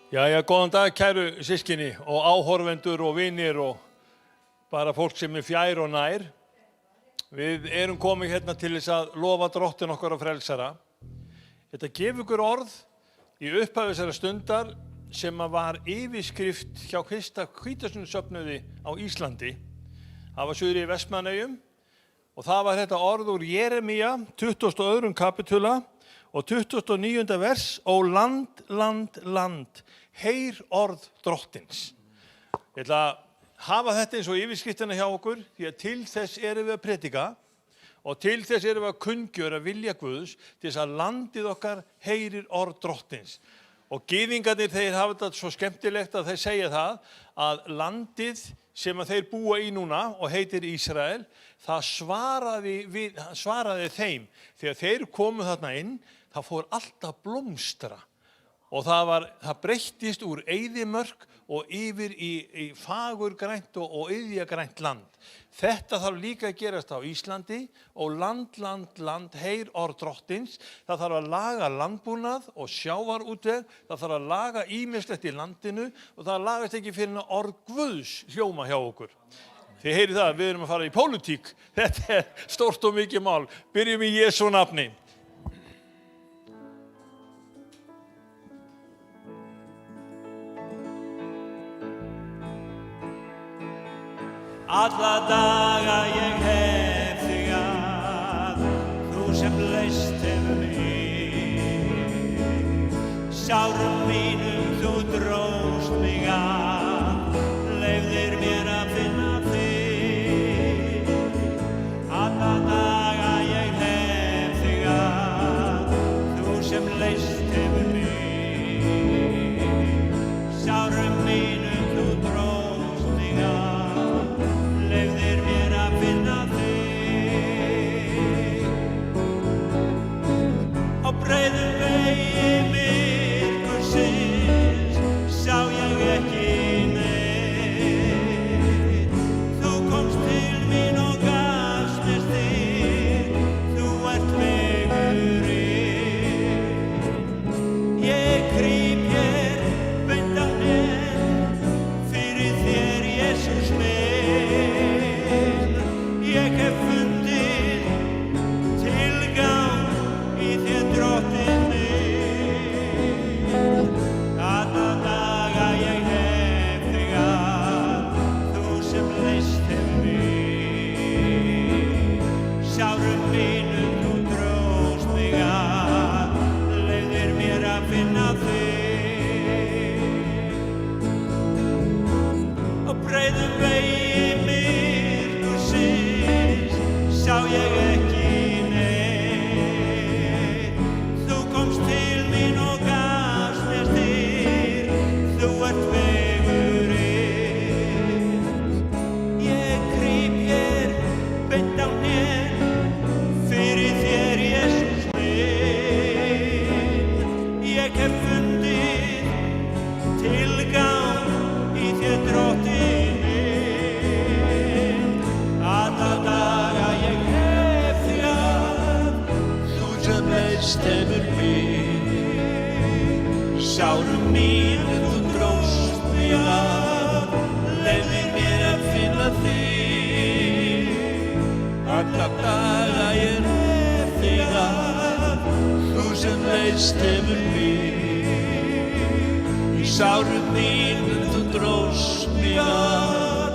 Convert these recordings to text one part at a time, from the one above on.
Jæja, góðan dag kæru systkini og áhorfendur og vinir og bara fólk sem fjær og nær. Við erum komið hérna til þess að lofa Drottin okkar og frelsara. Þetta gefur ykkur orð í upphafi þessara stundar sem var yfirskrift hjá Hvítasunnuðssöfnuði á Íslandi. Það var suður í Vestmannaeyjum og það var þetta orð úr Jeremía 22. kapitula og 29. vers: Ó land, land, land, heyr orð Drottins. Ég ætla að hafa þetta eins og yfirskriftina hjá okkur, því að til þess erum við að predika og til þess erum við að kunngjöra vilja Guðs til þess að landið okkar heyrir orð Drottins. Og gyðingarnir, þeir hafa þetta svo skemmtilegt að þeir segja það að landið sem að þeir búa í núna og heitir Ísrael, það svaraði þeim. Þegar þeir komu þarna inn, það fór alltaf blómstra og það breyttist úr eyðimörk og yfir í fagurgrænt og iðjagrænt land. Þetta þarf líka að gerast á Íslandi og land, land, land, heyr orð Drottins. Það þarf að laga landbúnað og sjávarútveg, það þarf að laga ýmislegt í landinu og það lagast ekki fyrir en orð Guðs hljóma hjá okkur. Þið heyrið það, við erum að fara í pólitík. Þetta stórt og mikið mál. Byrjum í Jesú nafni. Alla daga ég hef þig að, þú sem leyst hefur mig. Sárum mínum þú dróst mig að, leyfðir mér að finna þig. Alla daga ég hef þig að, þú sem leyst hefur mig. Sárum mínum þú dróst mig að, á breiðum vegi myrkursins sá ég ekki neitt. Þú komst til mín og gafst mér styrk, þú ert vegurinn. Ég krýp hér beint á hnén fyrir þér, Jesús minn. Ég hef fundið tilgang í þér, Drottinn minn. Alla daga ég hef þig að, þú sem leyst hefur mig. Sárum mínum þú dróst mig að, leyfðir mér að finna þig. Á breiðum vegi myrkursins sá ég ekki neitt. Þú komst til mín og gafst mér styrk, þú ert vegurinn. Ég krýp hér beint á hnén fyrir þér, Jesús minn. Ég hef fundið tilgang í þér, Drottinn minn. Alla daga ég hef þig að, þú sem leyst hefur mig. Sárum mínum þú dróst mig að, leyfðir mér að finna þig. Alla daga ég hef þig að, þú sem leyst hefur mig. Sárum mínum þú dróst mig að,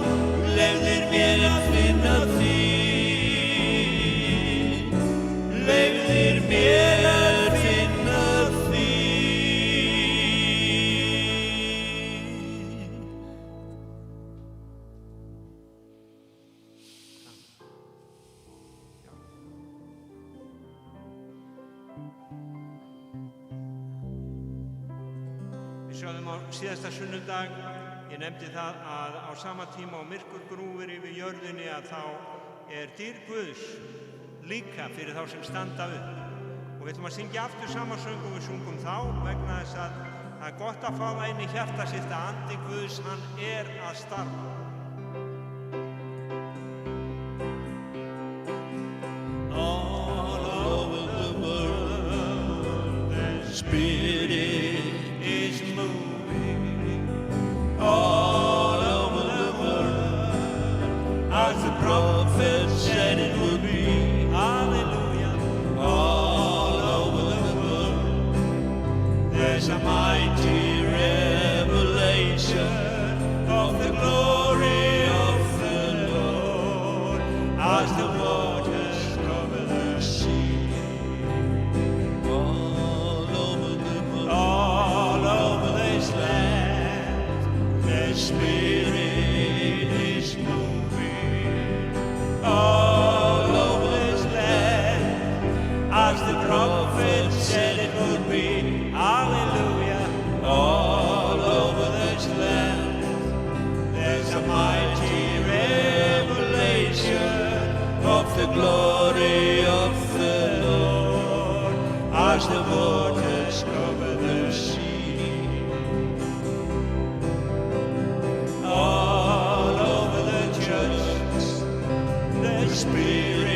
leyfðir mér að finna þig. Leyfðir mér að finna þig. Við sögðum á síðasta sunnudag, ég nefndi það að á sama tíma og myrkur grúfir yfir jörðinni að þá dýrð Guðs líka fyrir þá sem standa upp. Og við ætlum að syngja aftur sama söng og við sungum þá vegna þess að það er gott að fá það inn í hjarta sitt að andi Guðs, hann að starfa. All over the world the Spirit is moving. as the prophet said it would be. Hallelujah. All over the world, there's a mighty revelation of the glory of the Lord as the waters cover the sea. All over this land, the Spirit is moving. All over this land, as the prophet said it would be. Hallelujah. All over this land, there's a mighty revelation of the glory of the Lord as the waters cover the sea. All over the church, the Spirit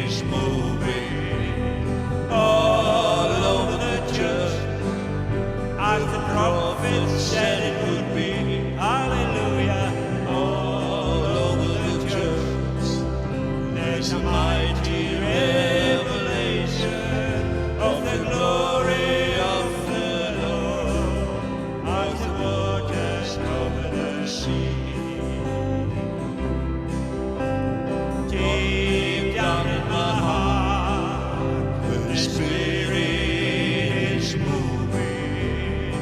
is moving. All over the church, as the prophet said it would be. Hallelujah. All over the church, there's a mighty revelation of the glory of the Lord as the waters cover the sea. Deep down in my heart, the Spirit is moving.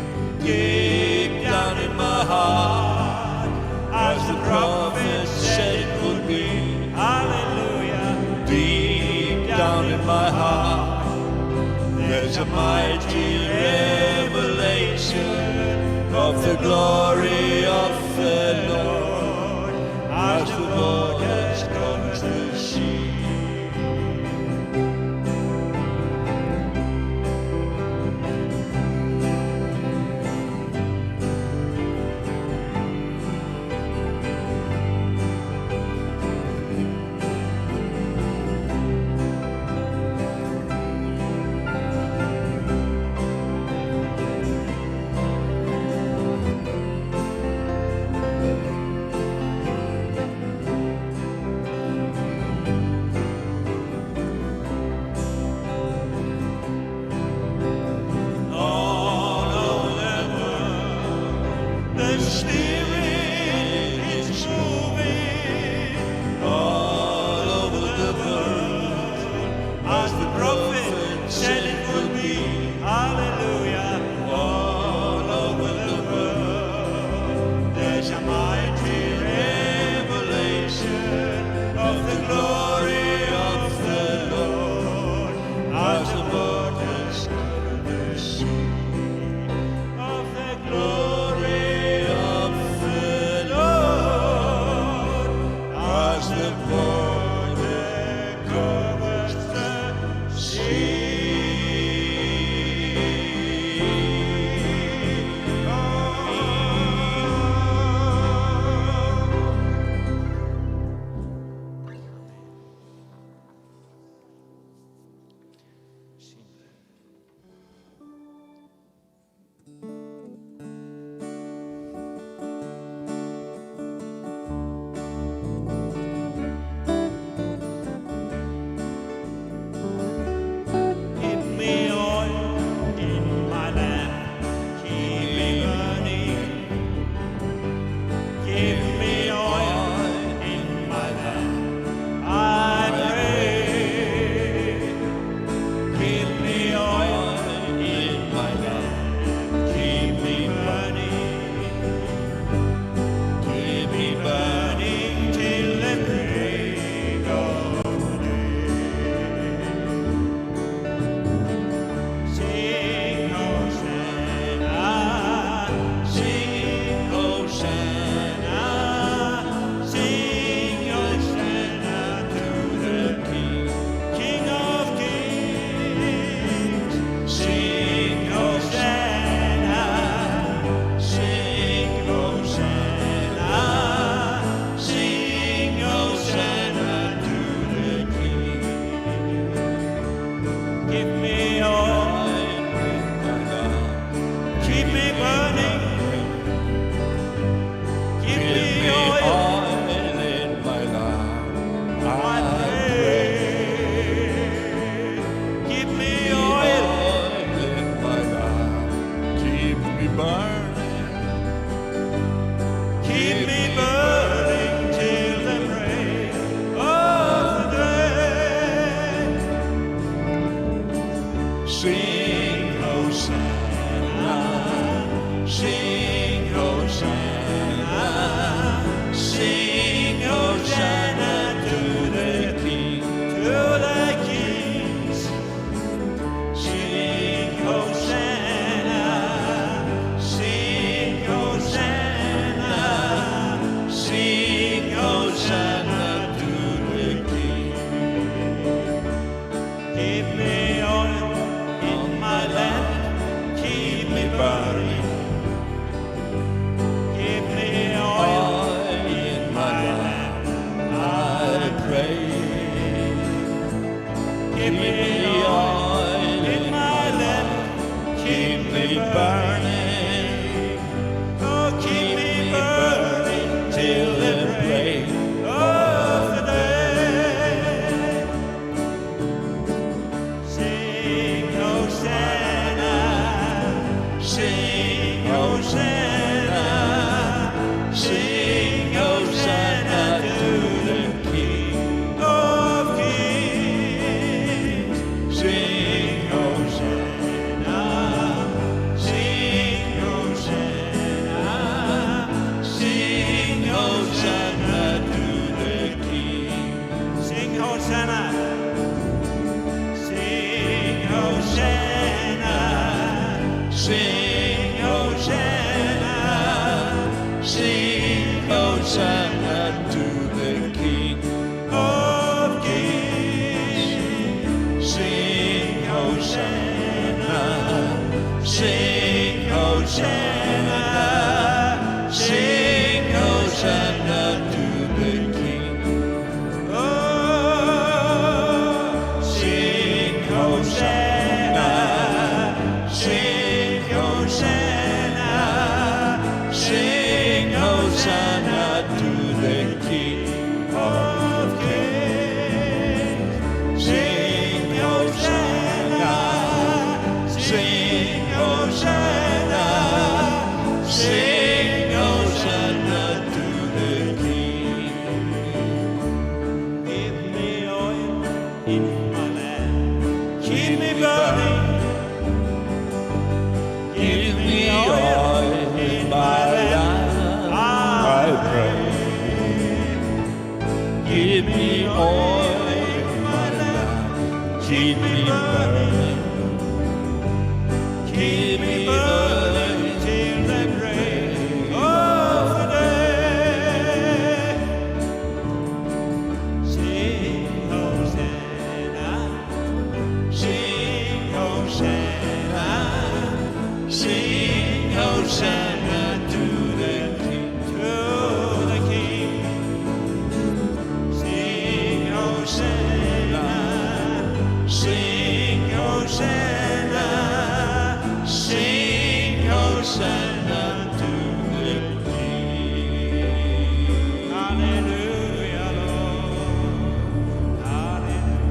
Deep down in my heart, as the prophet said it would be. Hallelujah. Deep down in my heart, there's a mighty revelation of the glory of the Lord as the waters cover the sea. All over the world, the Spirit is moving. All over the world, as the prophet said it would be. Hallelujah. All over the world, there's a mighty revelation of the glory of the Lord as the waters cover the sea. Of the glory of the Lord as the water covers the sea. Give me oil in my lamp. Keep me burning. Keep me burning till the break of the day. Sing Hosanna, sing Hosanna, sing Hosanna to the King, to the King. Sing Hosanna, sing Hosanna, sing Hosanna to the King. Hallelujah, Lord. Hallelujah.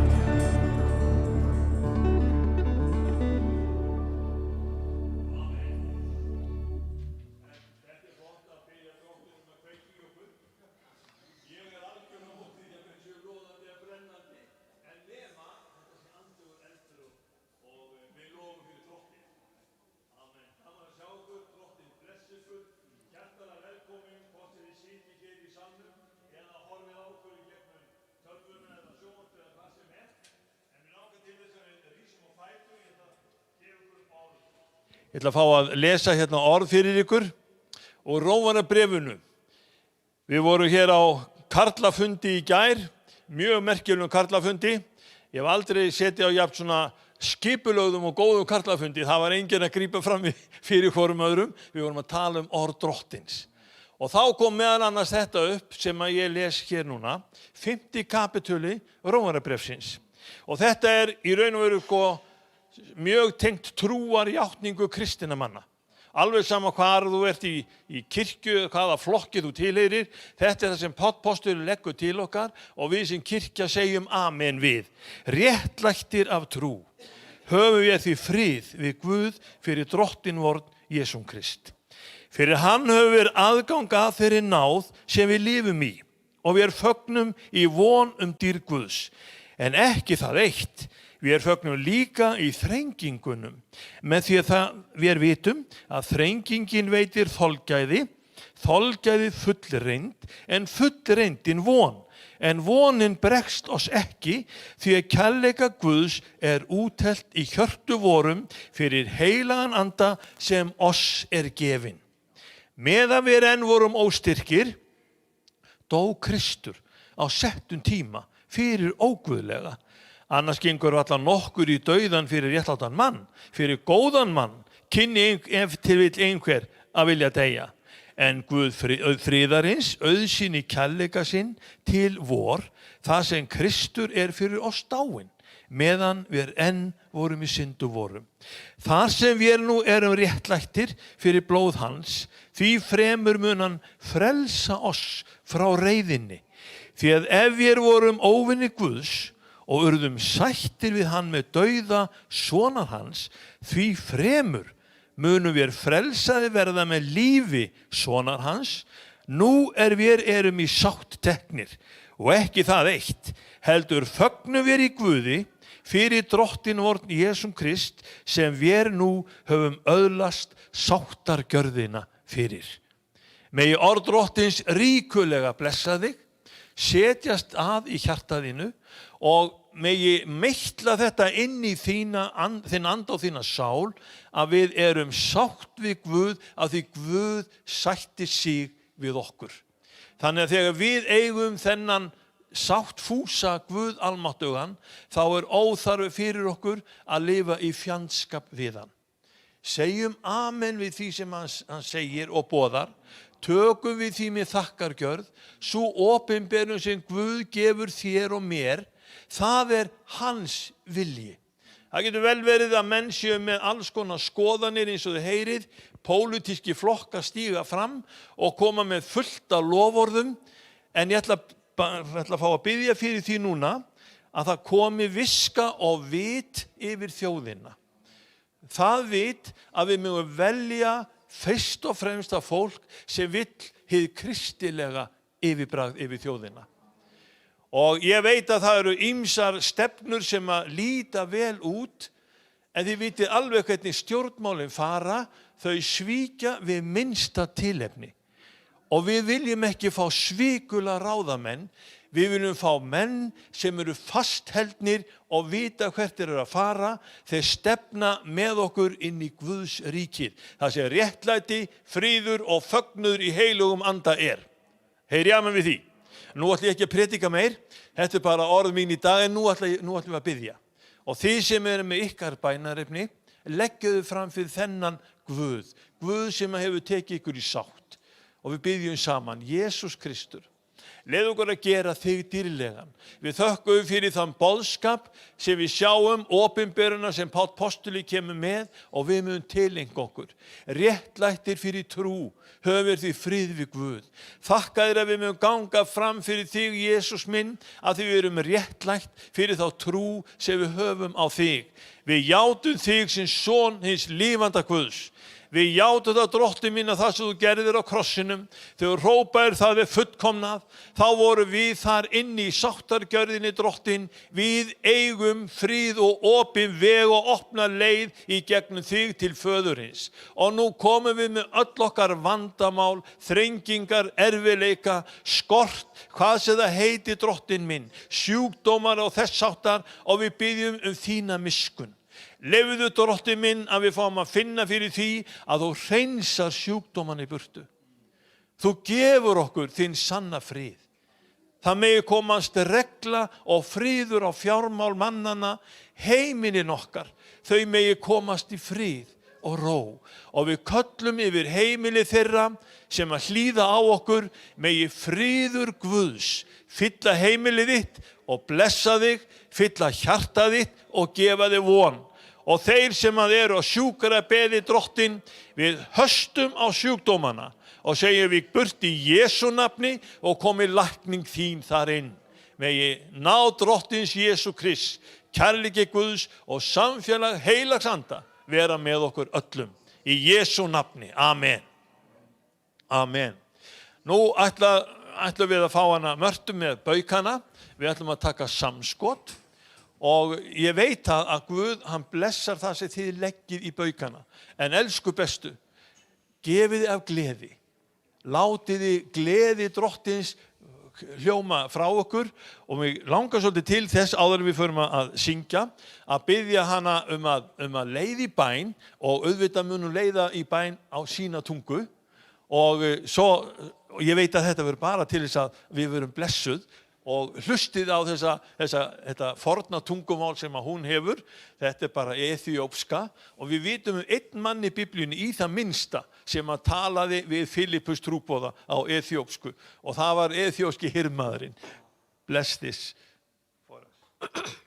Ég ætla að fá að lesa hérna orð fyrir ykkur og Rómarbréfinu. Við vorum hér á karlafundi í gær, mjög merkilegum karlafundi. Ég hef aldrei setið á jafn svona skipulögðum og góðum karlafundi. Það var enginn að grípa fram fyrir hvorum öðrum. Við vorum að tala orð Drottins. Og þá kom meðal annars þetta upp sem að ég les hér núna, 5. kapitúli Rómarbréfsins. Og þetta í raun og veru mjög tengt trúarjátningu kristinna manna. Alveg sama hvar þú ert í kirkju, hvaða flokki þú tilheyrir, þetta það sem postulinn leggur til okkar og við sem kirkja segjum amen við. Réttlættir af trú höfum við því frið við Guð fyrir Drottin vorn Jesúm Krist. Fyrir hann höfum við aðgang að þeirri náð sem við lifum í og við fögnum í von dýr Guðs. En ekki það eitt, við fögnum líka í þrengingunum, með því að við vitum að þrengingin veitir þolgæði, þolgæði fullreind, en fullreindin von. En vonin bregst oss ekki, því að kærleika Guðs úthellt í hjörtu vorum fyrir heilagan anda sem oss gefinn. Meðan við enn vorum óstyrkir, dó Kristur á settum tíma fyrir óguðlega. Annars gengur allan nokkur í dauðan fyrir réttlátan mann, fyrir góðan mann, kynni ef til vill einhver að vilja deyja. En Guð friðarins auðsýni kærleika sinn til vor, það sem Kristur fyrir oss dáinn, meðan við enn vorum í syndu vorum. Þar sem við nú erum réttlættir fyrir blóð hans, því fremur mun hann frelsa oss frá reiðinni. Því að ef við vorum óvinni Guðs og urðum sættir við hann með dauða sonar hans, því fremur munum við frelsaði verða með lífi sonar hans. Nú við erum í sátt teknir og ekki það eitt, heldur fögnum við í Guði fyrir Drottin vorn Jesúm Krist sem við nú höfum öðlast sáttargjörðina fyrir. Megi orð Drottins ríkulega blessa þig, setjast að í hjartaðinu og megi meitla þetta inn í þinn anda og þína sál að við erum sátt við Guð að því Guð sætti sig við okkur. Þannig að þegar við eigum þennan sáttfúsa Guð almáttugan, þá óþarfi fyrir okkur að lifa í fjandskap við hann. Segjum amen við því sem hann segir og boðar, tökum við því með þakkargjörð, svo opinberun sem Guð gefur þér og mér, það hans vilji. Það getur vel verið að menn séu með alls konar skoðanir eins og þið heyrið, pólitíski flokkar stíga fram og koma með fullt af loforðum, en ég ætla að fá að biðja fyrir því núna að það komi viska og vit yfir þjóðina. Það vit að við mögum velja fyrst og fremst af fólk sem vill hið kristilega yfirbragð yfir þjóðina. Og ég veit að það ýmsar stefnur sem að líta vel út, en þið vitið alveg hvernig stjórnmálin fara, þau svíkja við minnsta tilefni. Og við viljum ekki fá svikula ráðamenn, Við viljum fá menn sem eru fastheldnir og vita hvert þeir eru að fara. Þeir stefna með okkur inn í Guðs ríkið. Það sé réttlæti, fríður og fögnuður í heilugum anda er. Heyri amen við því. Nú ætlum ég ekki að predika meir. Þetta er bara orð mín í dag en nú ætlum við að biðja. Og þið sem eru með ykkar bænarefni, leggjuðu fram fyrir þennan Guð. Guð sem hefur tekið ykkur í sátt. Og við biðjum saman, Jesús Kristur. Leið okkur að gera þig dýrlegan. Við þökkum fyrir þann boðskap sem við sjáum, opinberuna sem Páll postuli kemur með og við munum tilenga okkur. Réttlættir fyrir trú, höfum því frið við Guð. Þakka þér að við munum ganga fram fyrir þig, Jesús minn, að við erum réttlætt fyrir þá trú sem við höfum á þig. Við játum þig sem son hins lifanda Guðs. Við játum það, drottinn minn, að það sem þú gerðir á krossinum, þegar þú hrópaðir það við fullkomnað, þá voru við þar inni í sáttargjörðinni, drottinn. Við eigum frið og opin veg og opna leið í gegnum þig til föðurins. Og nú komum við með öll okkar vandamál, þrengingar, erfiðleika, skort, hvað sem það heiti, drottinn minn, sjúkdómar og þess háttar, og við biðjum þína miskunn. Leyfðu, drottinn minn, að við fáum að finna fyrir því að þú hreinsar sjúkdóman í burtu. Þú gefur okkur þinn sanna frið. Það megi komast regla og friður á fjármál mannana, heiminin okkar. Þau megi komast í frið og ró. Og við köllum yfir heimili þeirra sem að hlýða á okkur, megi friður Guðs fylla heimilið þitt og blessa þig, fylla hjartað þitt og gefa þig von. Og þeir sem að eru á sjúkrabeði, drottinn, við höstum á sjúkdómana og segjum við burt í Jesú nafni og komi lækning þín þar inn. Megi náð drottins Jesú Krist, kærleiki Guðs og samfélag heilags anda vera með okkur öllum. Í Jesú nafni. Amen. Amen. Nú ætlum við að fá hana Mörtu með baukana. Við ætlum að taka samskot. Og ég veit að Guð, hann blessar það sem þið leggið í baukana. En elsku bestu, gefið þið af gleði. Látið þið gleði drottins hljóma frá okkur. Og mig langar svolítið til þess áður en við förum að syngja, að biðja hana um að leiða í bæn og auðvitað munum leiða í bæn á sína tungu. Og ég veit að þetta verður bara til þess að við verum blessuð. Og hlustið á þetta forna tungumál sem að hún hefur. Þetta er bara eþíópska. Og við vitum einn mann í Biblíunni í það minnsta sem að talaði við Filippus trúboða á eþíópsku. Og það var eþíópski hirðmaðurinn. Bless this for us.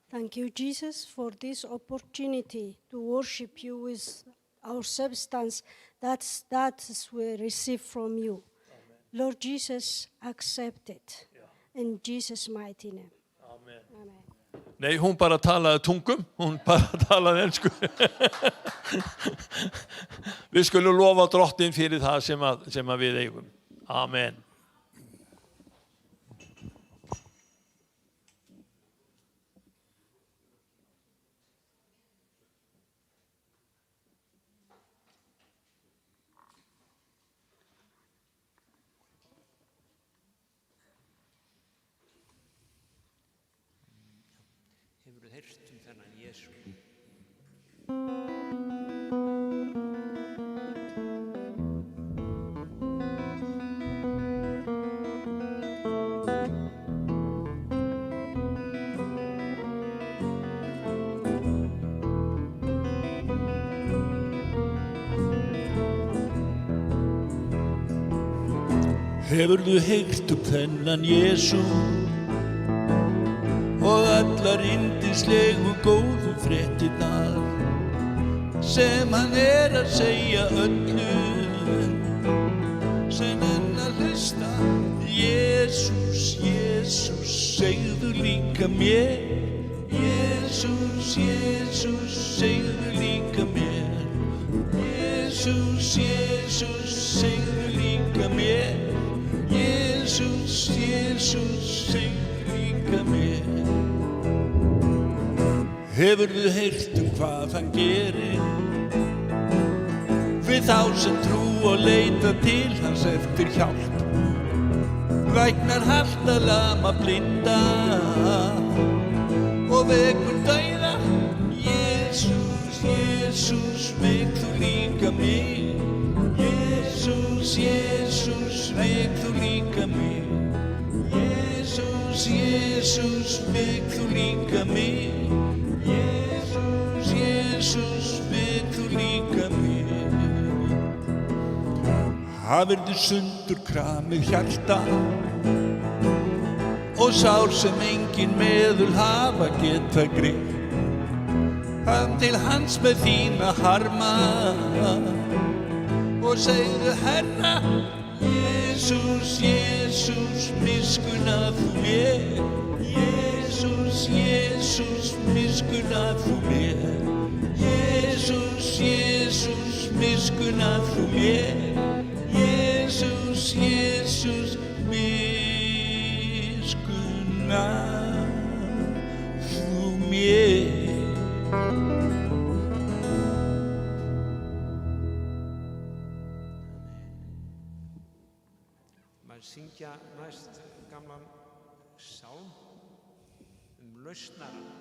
Thank you, Jesus, for this opportunity to worship you with our substance that we receive from you. Lord Jesus, accept it. In Jesus' mighty name. Amen. Amen. Nei, hún bara talaði tungum, hún bara talaði ensku. Við skulum lofa drottinn fyrir það sem að við eigum. Amen. Hefurðu heyrt þennan Jesú? Hefurðu heyrt þennan Jesú og allar yndislegu góðu fréttirnar sem hann að segja öllum sem að hlusta. Jesús, Jesús, segðu líka mér. Jesús, Jesús, segðu líka mér. Jesús, Jesús, segðu líka mér. Jesús, Jesús, segðu líka mér. Hefurðu heyrt hvað hann gerir við þá sem trú og leita til hans eftir hjálp? læknar halta lama blinda og vekur dauða. Jesús, Jesús, vek þú líka mig. Jesús, Jesús, vek þú líka mig. Jesús, Jesús, vek þú líka mig. Jesús, Jesús, vek þú líka mig. Hafirðu sundur kramið hjarta og sár sem engin meðul hafa geta greið. Ham til hans með þína harma og segðu Herra, Jesús, Jesús, miskunna þú mér. Jesús, Jesús, miskunna þú mér. Jesús, Jesús, miskunna þú mér. Jesús, Jesús, miskunna þú mér. Maður syngja næst gamlan sálm lausnarann.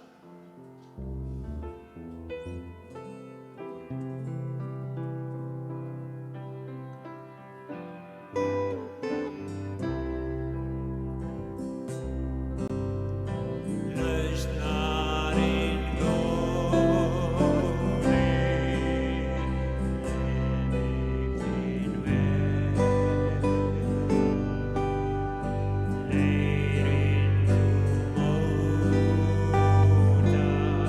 Leirinn þú móta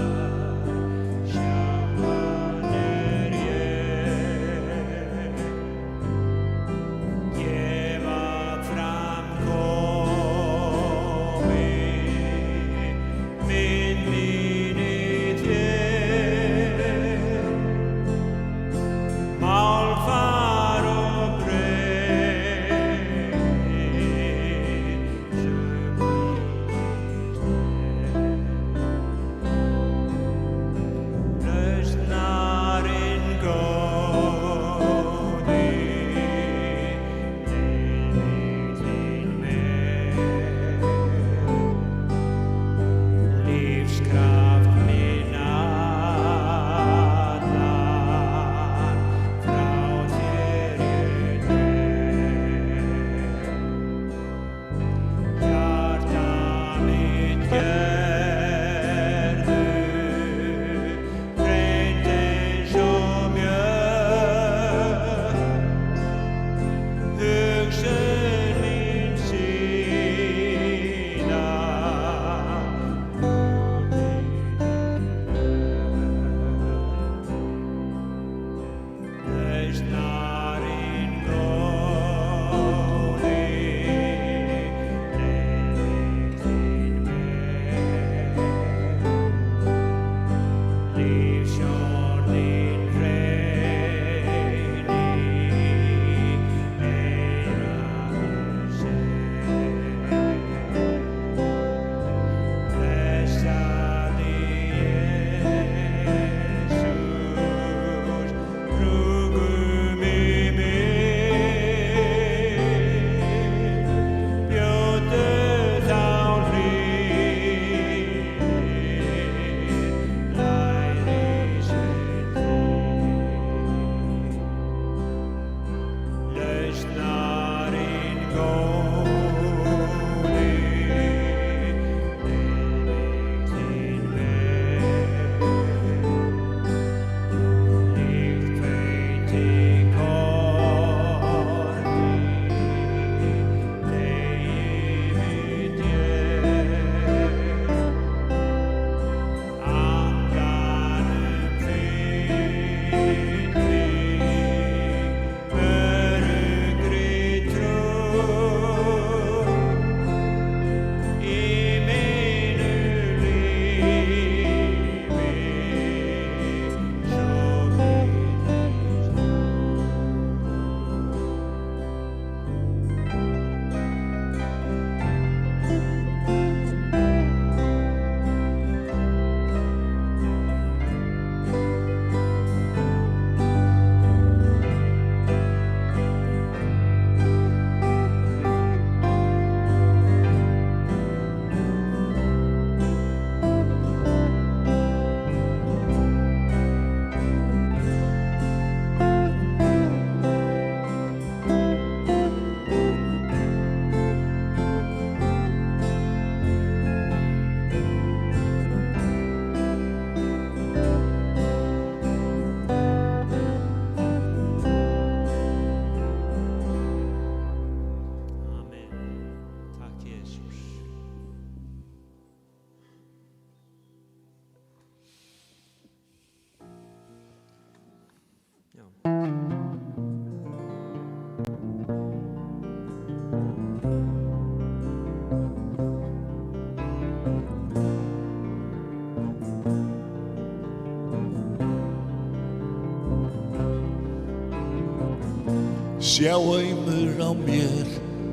Sjá aumur á mér,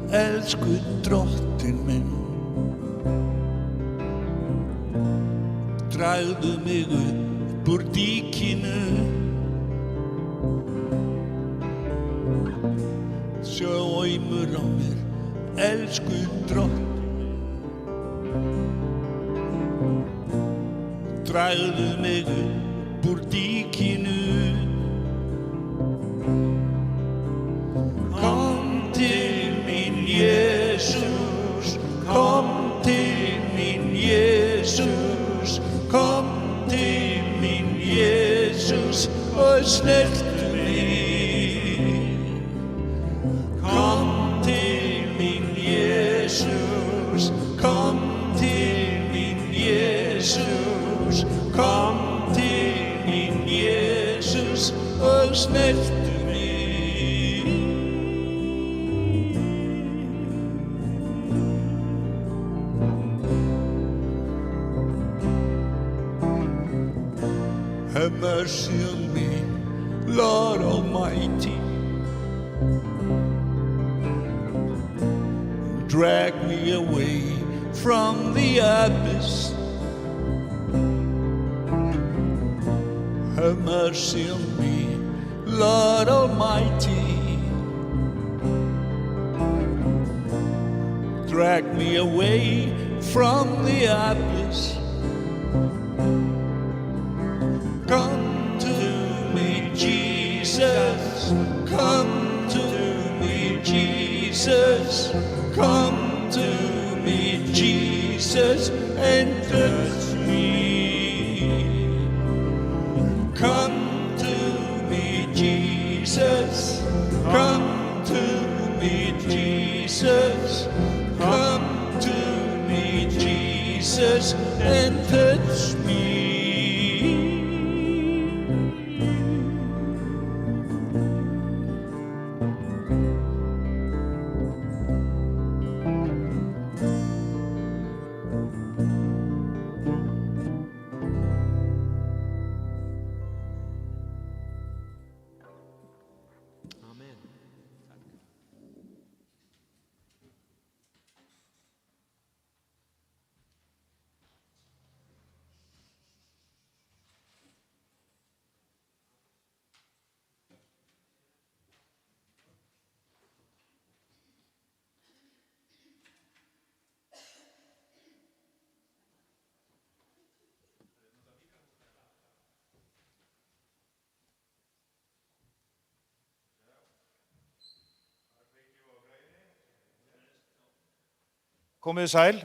elsku drottinn minn. Dragðu mig upp úr dýkinu. Sjá aumur á mér, elsku drottinn. Dragðu mig upp úr dýkinu. Kom til mín, Jesus, kom til mín, Jesus, kom til mín, Jesus, og snertu mig. Kom til mín, Jesus, kom til mín, Jesus, kom til mín, Jesus, og snertu mig. Have mercy on me, Lord Almighty. Drag me away from the abyss. Have mercy on me, Lord Almighty. Drag me away from the abyss. Come to me, Jesus. Come to me, Jesus. Come to me, Jesus, and touch me. Come to me, Jesus. Come to me, Jesus. Come to me, Jesus, and touch me. Amen. Komið sæl,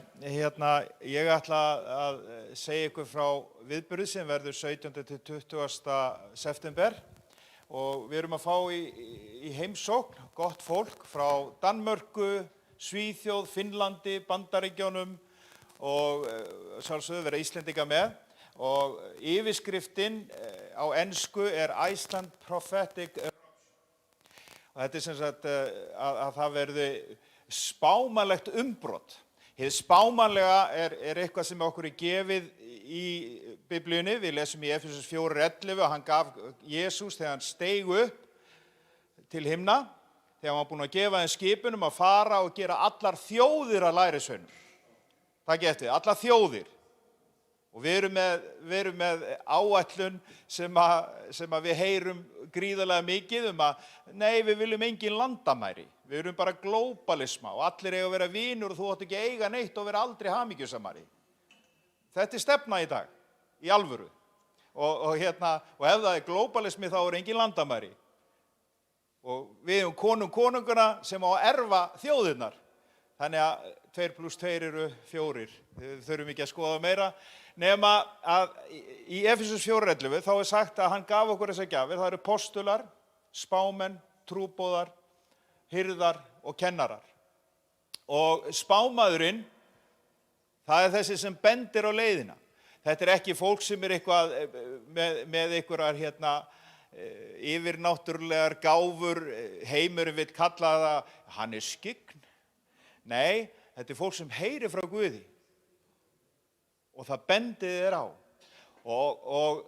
ég ætla að segja ykkur frá viðburði sem verður 17. til 20. september og við erum að fá í heimsókn gott fólk frá Danmörku, Svíþjóð, Finnlandi, Bandaríkjunum og sjálfsögðu vera Íslendinga með og yfirskriftin á ensku Iceland Prophetic og þetta sem sagt að það verði spámanlegt umbrot. Hið spámanlega eitthvað sem okkur gefið í Biblíunni. Við lesum í Efesus 4:11 að hann gaf Jesús þegar hann steig upp til himna, þegar hann var búinn að gefa þeim skipun að fara og gera allar þjóðir að lærisveinum. Það getið, allar þjóðir. Og við erum með áætlun sem við heyrum gríðarlega mikið að nei, við viljum engin landamæri. Við erum bara glóbalisma og allir eiga að vera vinur og þú átt ekki að eiga neitt og vera aldrei hamingjusamari. Þetta stefna í dag, í alvöru. Og ef það glóbalismi þá engin landamæri. Og við konunguna sem á að erfa þjóðirnar. Þannig að 2 + 2 eru 4. Við þurfum ekki að skoða meira. Nema að í Efesus 4:11 þá sagt að hann gaf okkur þessar gjafir. Það eru postular, spámenn, trúboðar, hirðar og kennarar. Og spámaðurinn, það þessi sem bendir á leiðina. Þetta ekki fólk sem eitthvað með einhverjar yfirnáttúrulegar gáfur, heimurinn vill kalla það, hann skyggn. Nei, þetta fólk sem heyrir frá Guði. Og það bendir þér á. Og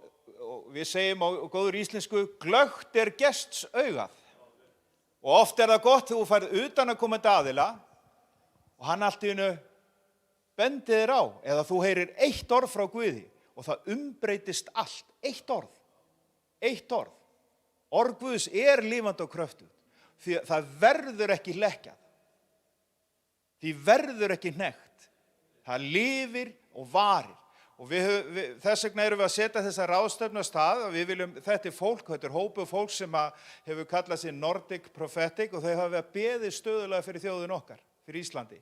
við segjum á góður íslensku, glöggt gests augað. Og oft það gott þegar þú færð utanaðkomandi aðila og hann allt í einu bendir þér á, eða þú heyrir eitt orð frá Guði og það umbreytist allt. Eitt orð. Orð Guðs lifandi og kröftugt. Því það verður ekki hlekkjað. Því verður ekki hnekkt. Það lifir og varir. Og þess vegna erum við að setja þessa ráðstefnu af stað og við viljum, þetta er hópur fólk sem hefur kallað sig Nordic Prophetic og þau hafa beðið stöðulega fyrir þjóðin okkar, fyrir Íslandi.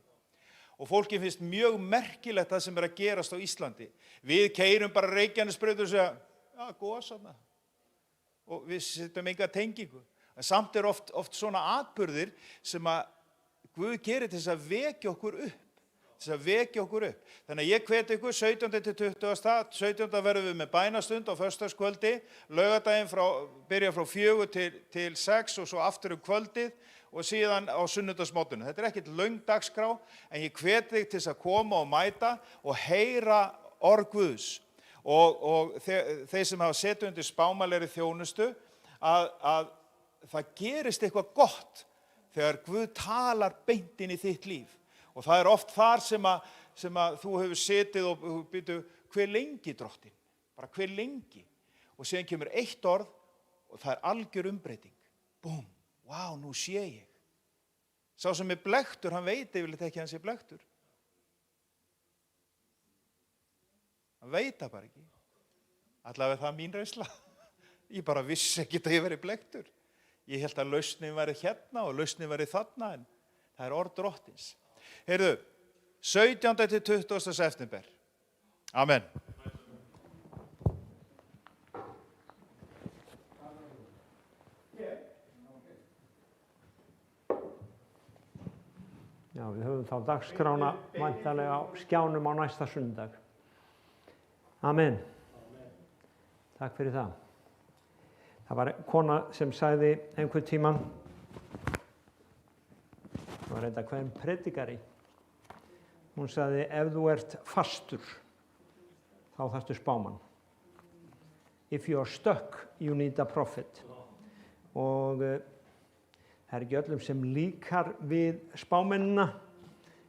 Og fólki finnst mjög merkilegt það sem að gerast á Íslandi. Við keyrum bara Reykjanesbraut og segja, já, góða sanna. Og við setjum enga tengingu. En samt oft svona atburðir sem að Guð gerir til þess að vekja okkur upp. Þannig að ég hvet ykkur 17. til 20. 17. verðum við með bænastund á föstudagskvöldi, laugardaginn byrja frá 4 til 6 og svo aftur kvöldið og síðan á sunnudagsmótinu. Þetta ekkert löng dagskrá, en ég hvet þig til þess að koma og mæta og heyra orð Guðs. Og þeir sem hafa setið undir spámannlegri þjónustu, að það gerist eitthvað gott þegar Guð talar beint inn í þitt líf. Og það oft þar sem að þú hefur setið og byrju, hver lengi drottin? Bara hver lengi? Og síðan kemur eitt orð og það algjör umbreyting. Búm, vá, nú sé ég. Sá sem blektur, hann veit yfirleitt ekki að hann sé blektur. Hann veit það bara ekki. Allavega það mín reynsla. Ég bara vissi ekki að ég veri blektur. Ég held að lausnin væri hérna og lausnin væri þarna, en það orð drottins. Heyrðu, 17. til 20. september. Amen. Já, við höfum þá dagskrána væntanlega á skjánum á næsta sunnudag. Amen. Takk fyrir það. Það var kona sem sagði einhvern tímann, það var reynda hvern predikari, hún sagði, ef þú ert fastur, þá þarftu spámann. If you are stuck, you need a prophet. Og það ekki öllum sem líkar við spámennina.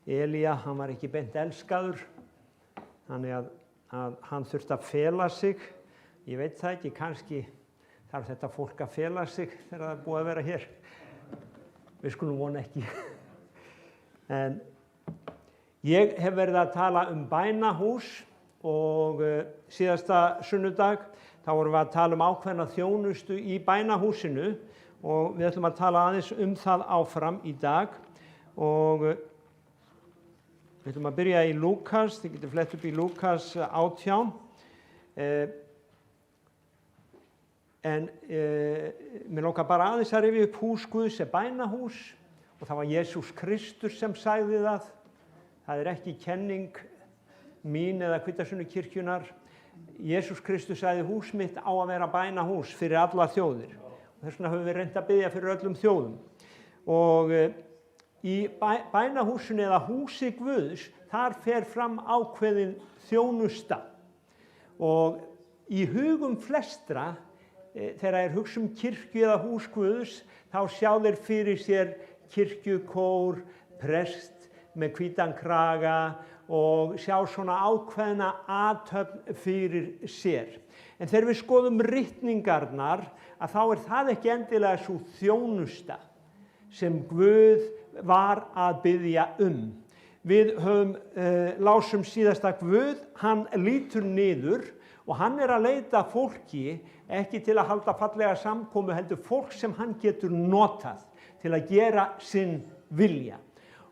Elía, hann var ekki beint elskaður, þannig að hann þurfti að fela sig. Ég veit það ekki, kannski þarf þetta fólk að fela sig þegar það búið að vera hér. Við skulum vona ekki. En ég hef verið að tala bænahús og síðasta sunnudag þá vorum við að tala ákveðna þjónustu í bænahúsinu og við ætlum að tala aðeins það áfram í dag og við ætlum að byrja í Lúkas, þið getur flett upp í Lúkas 18. Mér langar bara aðeins að rifja upp hús Guðs bænahús og það var Jesús Kristus sem sagði það. Það ekki kenning mín eða Hvítasunnu-kirkjunnar. Jesús Kristus sagði hús mitt á að vera bænahús fyrir alla þjóðir. Og þess vegna höfum við reynt að biðja fyrir öllum þjóðum. Og í bænahúsinu eða húsi Guðs, þar fer fram ákveðin þjónusta. Og í hugum flestra, þegar hugsa kirkju eða hús Guðs, þá sjá þeir fyrir sér kirkjukór, prest, með hvítan kraga og sjá svona ákveðna athöfn fyrir sér. En þegar við skoðum ritningarnar, að þá það ekki endilega svo þjónusta sem Guð var að biðja Við lásum síðast að Guð, hann lítur niður og hann að leita fólki, ekki til að halda fallega samkomu, heldur fólk sem hann getur notað til að gera sinn vilja.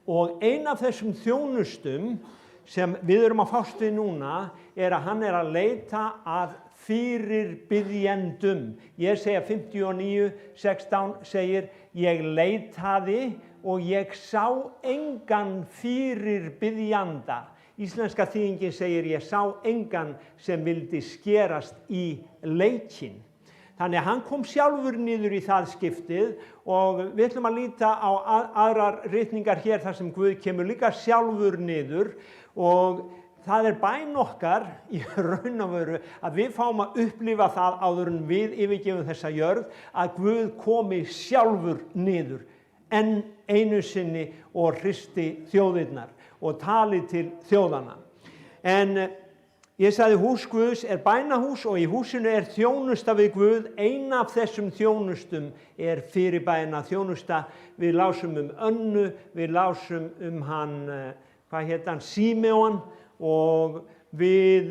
Og ein af þessum þjónustum sem við erum að fást við núna að hann að leita að fyrirbiðjendum. Jesaja 59:16 segir, ég leitaði og ég sá engan fyrirbiðjanda. Íslenska þýðingin segir, ég sá engan sem vildi skerast í leikinn. Þannig að hann kom sjálfur niður í það skiptið og við ætlum að líta á aðrar ritningar hér þar sem Guð kemur líka sjálfur niður og það bæn okkar í raun og veru að við fáum að upplifa það áður en við yfirgefum þessa jörð að Guð komi sjálfur niður enn einu sinni og hristi þjóðirnar og tali til þjóðanna. En ég sagði hús Guðs bænahús og í húsinu þjónusta við Guð. Ein af þessum þjónustum fyrirbæna þjónusta. Við lásum Önnu, við lásum hann, hvað hét hann, Símeon, og við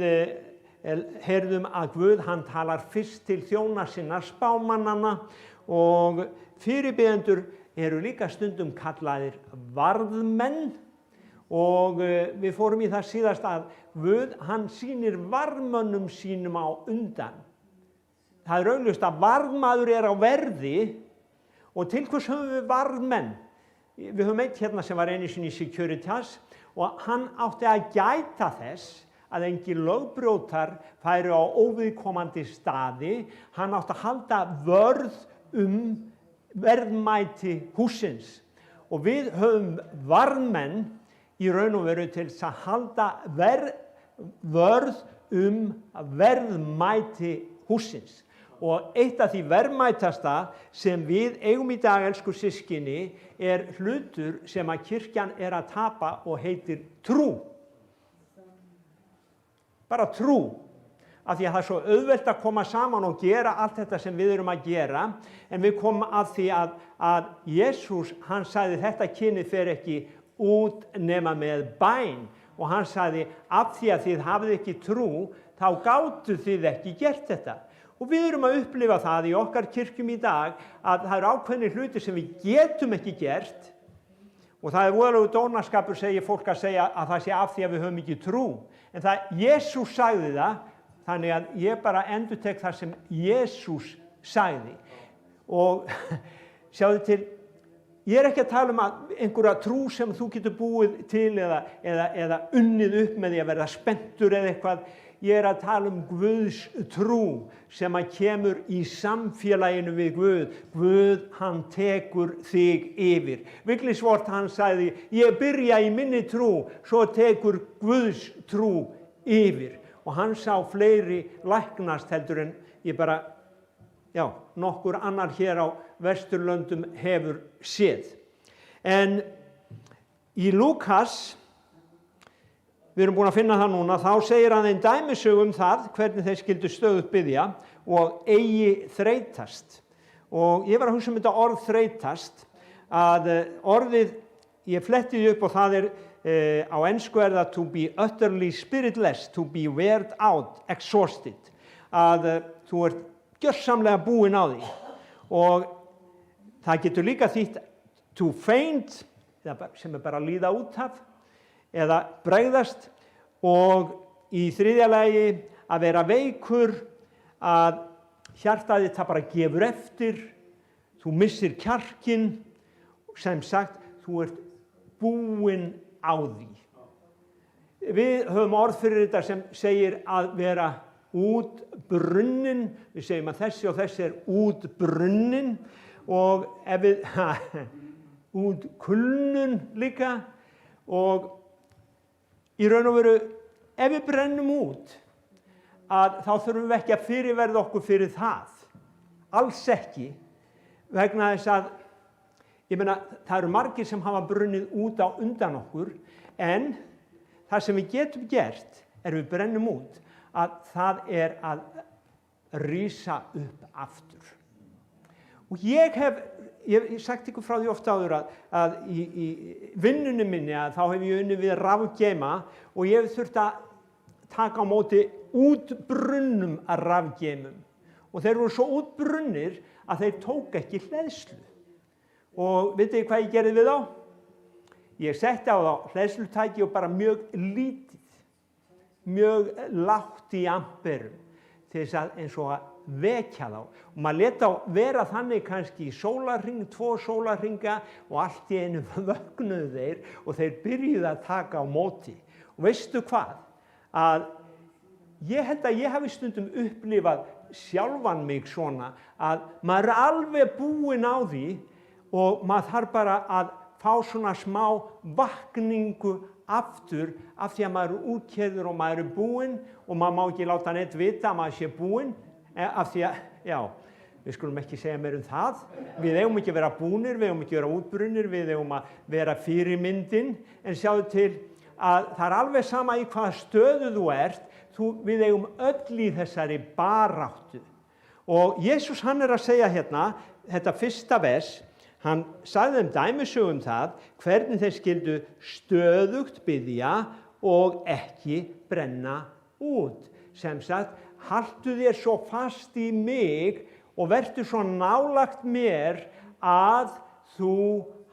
heyrðum að Guð, hann talar fyrst til þjóna sinna spámannana, og fyrirbiðendur eru líka stundum kallaðir varðmenn, og við fórum í það síðast að Guð, hann sýnir varðmönnum sínum á undan. Það augljóst að varðmaður á verði, og til hvers höfum við varðmenn? Við höfum einn hérna sem var einu sinni í Securitas, og hann átti að gæta þess að engin lögbrjótar færu á óviðkomandi staði. Hann átti að halda vörð verðmæti hússins. Og við höfum varðmenn í raun og veru til að halda vörð verðmæti hússins. Og eitt af því verðmætasta sem við eigum í dag, elsku systkini, hlutur sem að kirkjan að tapa og heitir trú. Bara trú. Af því að það svo auðvelt að koma saman og gera allt þetta sem við erum að gera, en við komum að því að Jesús, hann sagði þetta kynið fer ekki út nema með bæn, og hann sagði af því að þið hafið ekki trú, þá gátu þið ekki gert þetta. Og við erum að upplifa það í okkar kirkjum í dag að það ákveðnir hlutir sem við getum ekki gert, og það voðalegur dónaskapur, segir fólk, að segja að það sé af því að við höfum ekki trú. En Jesús sagði það, þannig að ég bara endurtek það sem Jesús sagði. Og sjáðu til, ég ekki að tala að einhverja trú sem þú getur búið til eða unnið upp með því að verða spenntur eða eitthvað. Ég að tala Guðs trú sem að kemur í samfélaginu við Guð. Guð, hann tekur þig yfir. Viglisvort, hann sagði, ég byrja í minni trú, svo tekur Guðs trú yfir. Og hann sá fleiri læknast heldur en nokkur annar hér á Vesturlöndum hefur séð. En í Lúkas, við erum búin að finna það núna, þá segir hann einn dæmisögu það, hvernig þeir skyldu stöðugt biðja og eigi þreytast. Og ég var að hugsa þetta orð þreytast, að orðið, ég fletti því upp og það á ensku það to be utterly spiritless, to be weared out, exhausted, að þú gjörsamlega búinn á því. Og það getur líka þýtt to faint, sem bara líða út af, eða bregðast, og í þriðja lagi að vera veikur, að hjartaði það bara gefur eftir, þú missir kjarkinn, sem sagt, þú búinn á því. Við höfum orð fyrir þetta sem segir að vera útbrunnin, við segjum að þessi og þessi útbrunnin, og ef við útkulnun líka, og í raun og veru, ef við brennum út, að þá þurfum við ekki að fyrirverða okkur fyrir það. Alls ekki, vegna þess að, það eru margir sem hafa brunnið út á undan okkur, en það sem við getum gert, við brennum út, að það að rísa upp aftur. Og ég hef sagt ykkur frá því oft áður að í vinnunni minni að þá hef ég unnið við rafgeima, og ég hef þurft að taka á móti útbrunnum að rafgeimum. Og þeir voru svo útbrunnir að þeir tók ekki hleðslu. Og vitið þið hvað ég gerði við þá? Ég setti á þá hleðslutæki og bara mjög lítið, mjög lágt í amperum, til þess að eins og að vekja þá. Og maður lét þá vera þannig kannski í sólarhring, 2 sólarhringa, og allt í einu vöknuðu þeir og þeir byrjuðu að taka á móti. Og veistu hvað? Að ég held að ég hafi stundum upplifað sjálfan mig svona að maður alveg búinn á því og maður þarf bara að fá svona smá vakningu aftur af því að maður er útkeyrður og maður er búinn og maður má ekki láta neitt vita að maður sé búinn af því að, já, við skulum ekki segja meir það. Við eigum ekki að vera búnir, við eigum ekki að vera útbrunnir, við eigum að vera fyrirmyndin, en sjáðu til að það er alveg sama í hvaða stöðu þú ert, við eigum öll í þessari baráttu. Og Jesús hann er að segja hérna, þetta fyrsta vers, hann sagði þeim dæmisögu það, hvernig þeir skyldu stöðugt biðja og ekki brenna út. Sem sagt, haltu þér svo fast í mig og vertu svo nálagt mér að þú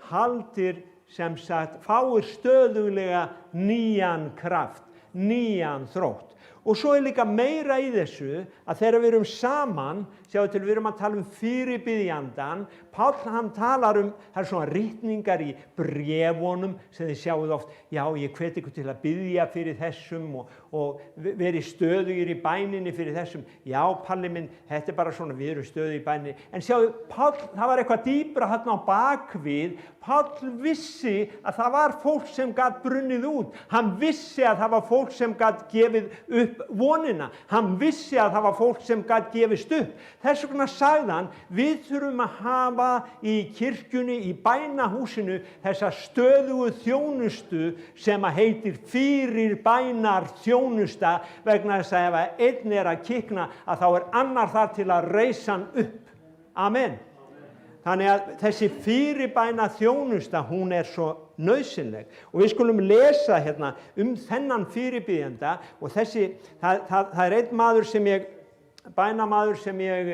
haldir, sem sagt, fáir stöðuglega nýjan kraft, nýjan þrótt. Og svo er líka meira í þessu að þegar við erum saman, sjáum til við erum að tala fyrirbiðjandan, Páll hann talar það er svona ritningar í bréfunum sem þið sjáuð oft, já ég hvet ykkur til að biðja fyrir þessum og verið stöðugir í bæninni fyrir þessum, já Palli minn, þetta er bara svona við erum stöðugir í bæninni, en sjáu Páll, það var eitthvað dýpra hann á bakvið, Páll vissi að það var fólk sem gat brunnið út, hann vissi að það var fólk sem gat gefið upp vonina, hann vissi að það var fólk sem gat gefist upp, þess vegna sagði hann, við þurfum að hafa í kirkjunni, í bænahúsinu þessa stöðugu þjónustu sem að heitir fyrir bænar þjónusta vegna þess að ef einn er að kikna að þá er annar þar til að reisa hann upp. Amen. Þannig að þessi fyrirbæna þjónusta, hún er svo nauðsynleg og við skulum lesa hérna þennan fyrirbiðjanda og þessi, það er einn maður sem bænamaður sem ég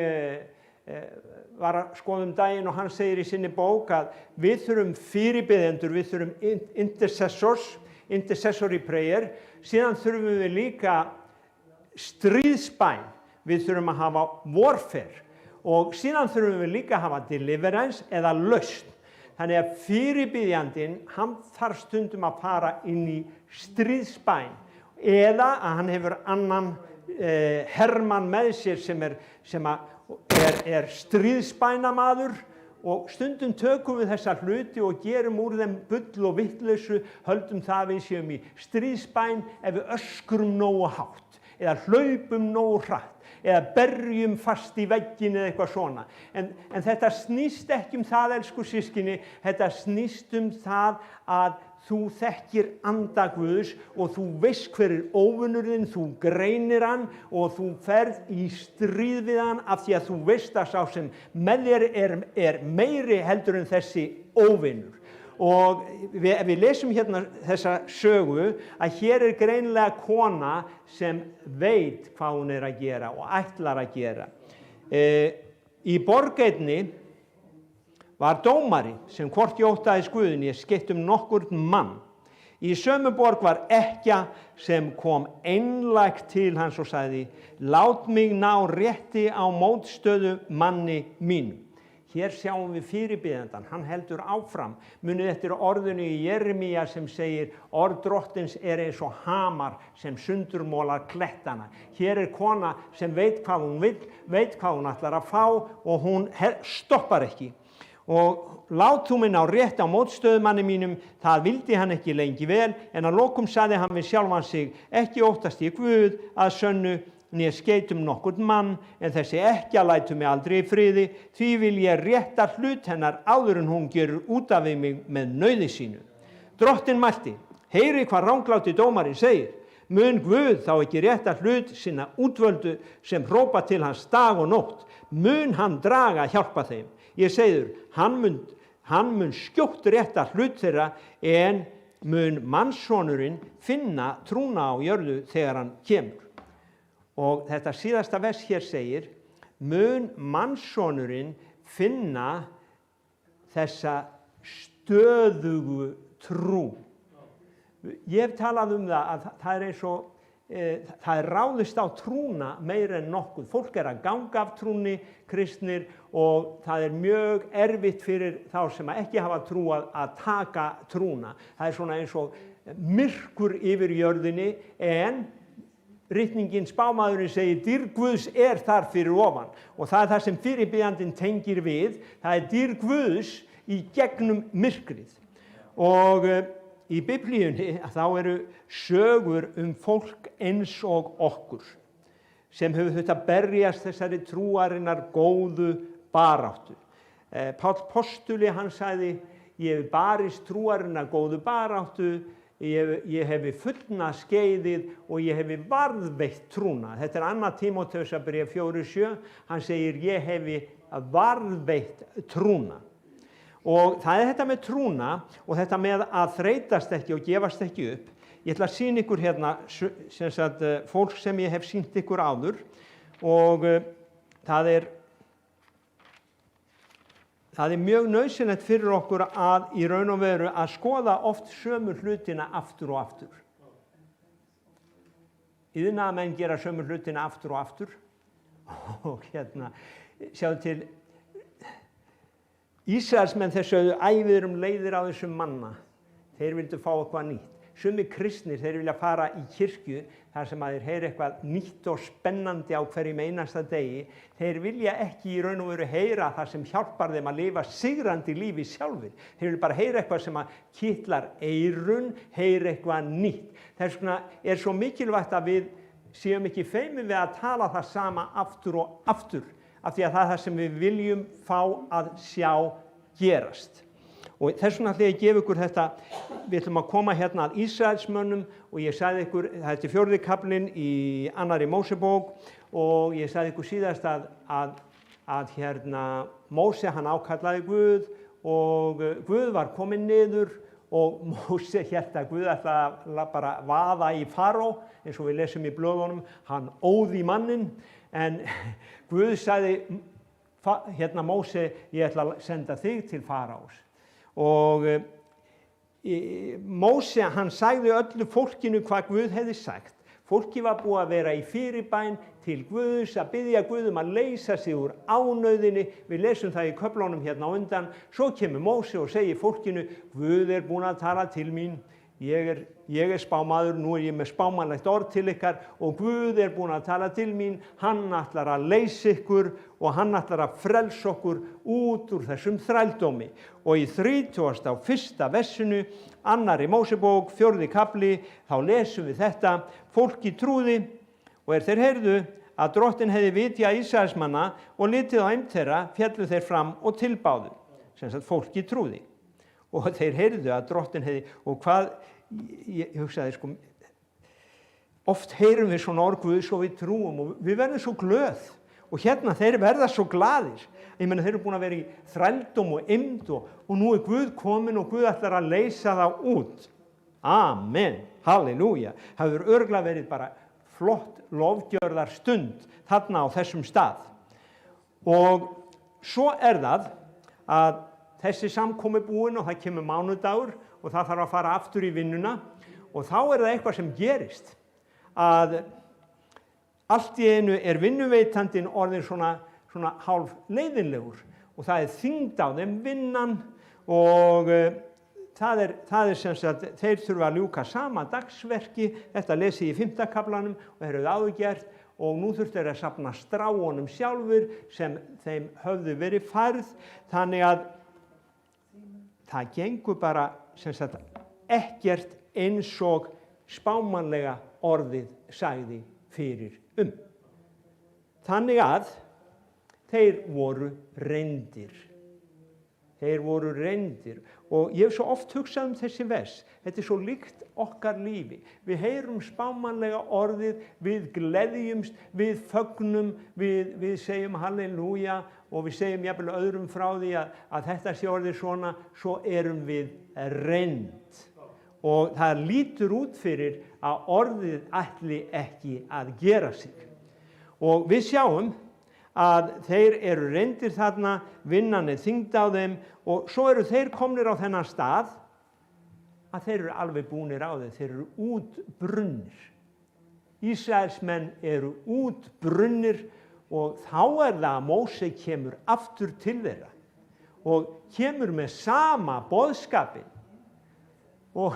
var að skoða daginn og hann segir í sinni bók að við þurfum fyrirbiðjendur, við þurfum intercessory prayer, síðan þurfum við líka stríðsbæn, við þurfum að hafa warfare og síðan þurfum við líka að hafa deliverance eða lausn. Þannig að fyrirbiðjandinn, hann þarf stundum að fara inn í stríðsbæn eða að hann hefur annan hermann með sér sem er stríðsbænamaður og stundum tökum við þessa hluti og gerum úr þeim bull og vitleysu, höldum það við séum í stríðsbæn ef við öskrum nógu hátt eða hlaupum nógu hratt eða berjum fast í vegginn eða eitthvað svona. En þetta snýst ekki það, elsku systkini, þetta snýst það að þú þekkir anda Guðs og þú veist hver er óvinur þinn, þú greinir hann og þú ferð í stríð við hann af því að þú veist að sá sem með þér er meiri heldur en þessi óvinur. Og við lesum hérna þessa sögu að hér er greinilega kona sem veit hvað hún er að gera og ætlar að gera. Í borgeinni var dómari sem hvorki óttaðist Guðinn, ég skeytt nokkurn mann. Í sömu borg var ekkja sem kom einlægt til hans og sagði, lát mig ná rétti á mótstöðu manni mínum. Hér sjáum við fyrirbiðjandan, hann heldur áfram. Munið eftir orðinu í Jeremía sem segir, orð drottins er eins og hamar sem sundurmólar klettana. Hér er kona sem veit hvað hún vill, veit hvað hún ætlar að fá og hún stoppar ekki. Og lát þú mig ná rétt á mótstöðumanni mínum, það vildi hann ekki lengi vel, en að lokum sagði hann við sjálfan sig, ekki óttast ég Guð að sönnu, né skeytum nokkurn mann, en þessi ekkja lætur mig aldrei í friði, því vil ég rétta hlut hennar áður en hún gerur út af mig með nauði sínu. Drottinn mælti, heyri hvað rangláti dómarinn segir, mun Guð þá ekki rétta hlut sinna útvöldu sem hrópa til hans dag og nótt, mun hann draga að hjálpa þeim. Ég segir, hann mun skjótt rétta hlut þeirra en mun mannssonurinn finna trúna á jörðu þegar hann kemur. Og þetta síðasta vers hér segir, mun mannssonurinn finna þessa stöðugu trú. Ég hef talað það að það er eins og það er ráðist á trúna meira en nokkuð. Fólk er að ganga af trúni, kristnir, og það er mjög erfitt fyrir þá sem ekki hafa trú að taka trúna. Það er svona eins og myrkur yfir jörðinni, en ritningin spámaðurinn segir, dýrð Guðs er þar fyrir ofan. Og það er það sem fyrirbiðjandinn tengir við, það er dýrð Guðs í gegnum myrkrið. Og í Biblíunni þá eru sögur fólk eins og okkur sem hefur þurft að berjast þessari trúarinnar góðu baráttu. Páll postuli, hann sagði, ég hef barist trúarinnar góðu baráttu, ég hefi fullna skeiðið og ég hefi varðveitt trúna. Þetta 2. Tímóteusarbréf 4:7, hann segir, ég hefi varðveitt trúna. Og það þetta með trúna og þetta með að þreytast ekki og gefast ekki upp. Ég ætla að sýna ykkur hérna sem sagt, fólk sem ég hef sýnt ykkur áður og það er mjög nauðsynlegt fyrir okkur að í raun og veru að skoða oft sömu hlutina aftur og aftur. Iðnaðarmenn gera sömu hlutina aftur og aftur og hérna sjáðu til Ísraelsmenn þeir sögðu æ, við leiðir á þessum manna. Þeir vildu fá eitthvað nýtt. Sumir kristnir, þeir vilja fara í kirkju þar sem að þeir heyra eitthvað nýtt og spennandi á hverjum einasta degi. Þeir vilja ekki í raun og veru heyra það sem hjálpar þeim að lifa sigrandi lífi sjálfir. Þeir vilja bara heyra eitthvað sem að kitlar eyrun, heyra eitthvað nýtt. Þess vegna er svo mikilvægt að við séum ekki feimnir við að tala það sama aftur og aftur. Af því að það er það sem við viljum fá að sjá gerast. Og þess vegna ætla ég að gefa ykkur þetta, við ætlum að koma hérna að Ísraelsmönnum og ég sagði ykkur, þetta er 4. kaflinn í 2. Mósebók og ég sagði ykkur síðast að hérna Móse hann ákallaði Guð og Guð var kominn niður og Móse hélt að Guð ætlaði bara að vaða í Faró, eins og við lesum í blöðunum, hann óð í mannin, en Guð sagði, hérna Móse, ég ætla að senda þig til Faraós. Og Móse, hann sagði öllu fólkinu hvað Guð hefði sagt. Fólki var búið að vera í fyrirbæn til Guðs, að biðja Guð að leysa sig úr ánauðinni. Við lesum það í köflunum hérna á undan. Svo kemur Móse og segir fólkinu, Guð er búinn að tala til mín. Ég er spámaður, nú er ég með spámanlegt orð til ykkar og Guð er búinn að tala til mín, hann ætlar að leysa ykkur og hann ætlar að frelsa okkur út úr þessum þrældómi. Og í 31. versinu, 2. Mósebók, 4. kafli, þá lesum við þetta, fólki trúði og þeir heyrðu að Drottinn hefði vitjað Ísraelsmanna og litið á þeirra, féllu þeir fram og tilbáðu, sem sagt fólki trúði. Og þeir heyrðu að Drottinn hefði, og hvað, ég hugsaði sko, oft heyrum við svona orð Guðs og við trúum og við verðum svo glöð og hérna þeir verða svo glaðir. Ég meina þeir eru búin að vera í þrældóm og eymd og nú er Guð kominn og Guð ætlar að leysa þá út. Amen, halleluja. Það hefur örugglega verið bara flott lofgjörðar stund þarna á þessum stað. Og svo er það að þessi samkomi búin og það kemur mánudagur og það þarf að fara aftur í vinnuna og þá er það eitthvað sem gerist að allt í einu er vinnuveitandinn orðinn svona hálf leiðinlegur og það er þyngd á þeim vinnan og það er sem sagt, þeir þurfa að ljúka sama dagsverki, þetta lesi ég í 5. kaflanum og þeir eru áður gert og nú þurftu þeir að safna stráunum sjálfur sem þeim höfðu verið færð, þannig að það gengur bara sem sagt, ekkert eins og spámanlega orðið sagði fyrir Þannig að þeir voru reyndir. Þeir voru reyndir og ég hef svo oft hugsað þessi vers. Þetta er svo líkt okkar lífi. Við heyrum spámanlega orðið, við gleðjumst, við fögnum, við segjum halleluja og við segjum jafnvel öðrum frá því að þetta sé orðið svona, svo erum við reynd. Og það lítur út fyrir að orðið ætli ekki að gera sig. Og við sjáum að þeir eru reyndir þarna, vinnan er þyngd á þeim og svo eru þeir komnir á þennan stað að þeir eru alveg búnir á þeim, þeir eru útbrunnir. Ísraelsmenn eru útbrunnir og þá er það að Móse kemur aftur til þeirra og kemur með sama boðskapinn. Og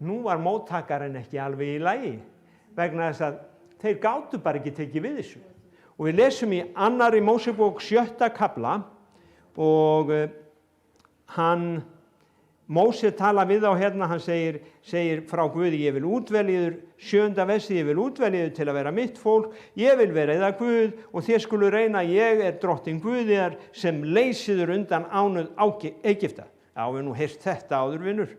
nú var móttakarinn ekki alveg í lagi vegna þess að þeir gátu bara ekki tekið við þessu. Og við lesum í 2. Mósebók 7. kafla og hann Móse talar við þá hérna, hann segir frá Guði, ég vil útvelja yður, 7. versi, ég vil útvelja yður til að vera mitt fólk, ég vil vera yðar Guð og þér skulu reyna, ég drottinn Guð yðar sem leysiður undan ánauð Egypta. Já, við nú heyrt þetta áður, vinur.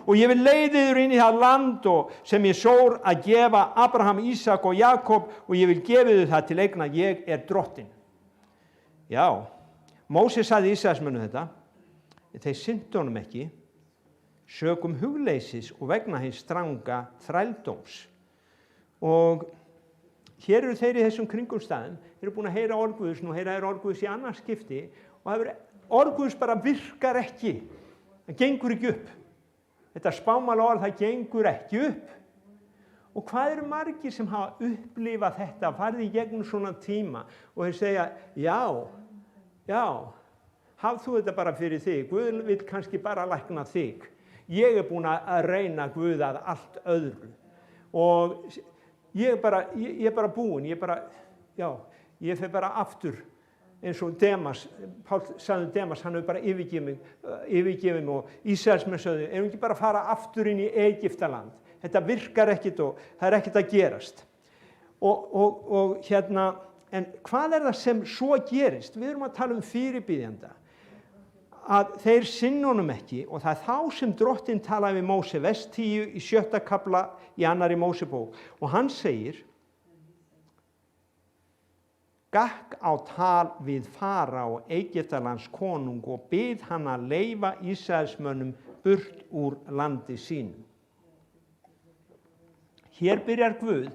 Og ég vil leiða yður inn í það land og sem ég sór að gefa Abraham, Ísak og Jakob og ég vil gefa yður það til eigna, ég drottinn. Já, Móse sagði Ísraelsmönnum þetta, þeir syntu honum ekki, sökum hugleysis og vegna hins stranga þrældóms. Og hér eru þeir í þessum kringumstæðum, þeir eru búin að heyra orð Guðs, nú heyra þeir orð Guðs í annars skipti og orð Guðs bara virkar ekki, það gengur ekki upp. Þetta spámala orð, það gengur ekki upp. Og hvað eru margir sem hafa upplifað þetta, farið í gegnum svona tíma og þeir segja, já, haf þú þetta bara fyrir þig, Guð vil kannski bara lækna þig. Ég búin að reyna Guð að allt öðru og ég bara búin, ég fer bara aftur eins og Demas, Páll sagði Demas, hann hefur bara yfirgefið mig og Ísraelsmenn sögðu, erum ekki bara að fara aftur inn í Egyptaland, þetta virkar ekkit og það er ekkit að gerast. Og hérna, en hvað er það sem svo gerist? Við erum að tala um fyrirbýðjanda. Að þeir sinna honum ekki og það er þá sem drottinn talaði við Móse, vers 10 í 7. kafla í 2. Mósebók og hann segir gakk á tal við Faraó Egyptalands konung og bið hann að leyfa Ísraelsmönnum burt úr landi sínu. Hér byrjar Guð,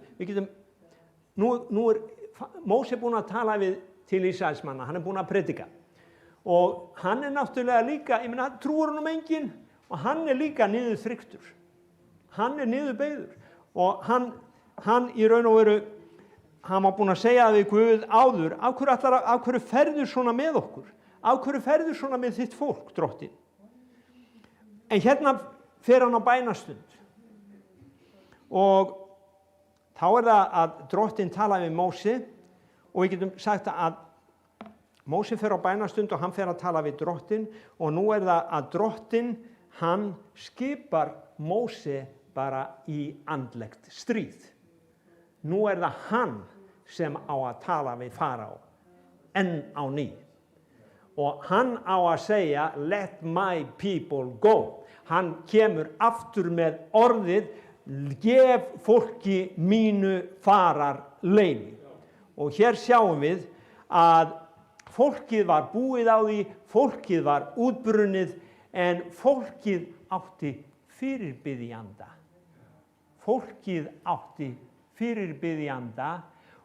nú Móse búinn að tala til Ísraelsmanna, hann búinn að predika. Og hann náttúrulega líka, ég meina, trúir honum enginn og hann líka niðurþryktur. Hann niðurbeygður og hann í raun og veru, hann var búinn að segja við Guð áður, af hverju ferðu svona með okkur? Af hverju ferðu svona með þitt fólk, drottinn? En hérna fer hann á bænastund og þá er það að drottinn talaði við Móse og við getum sagt að Móse fer á bænastund og hann fer að tala við drottinn og nú er það að drottinn, hann skipar Móse bara í andlegt stríð. Nú er það hann sem á að tala við Faraó enn á ný. Og hann á að segja, let my people go. Hann kemur aftur með orðið, gef fólki mínu farar leyfi. Og hér sjáum við að fólkið var búið á því, fólkið var útbrunnið, en fólkið átti fyrirbiðjanda. Fólkið átti fyrirbiðjanda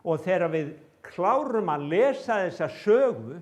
og þegar við klárum að lesa þessa sögu,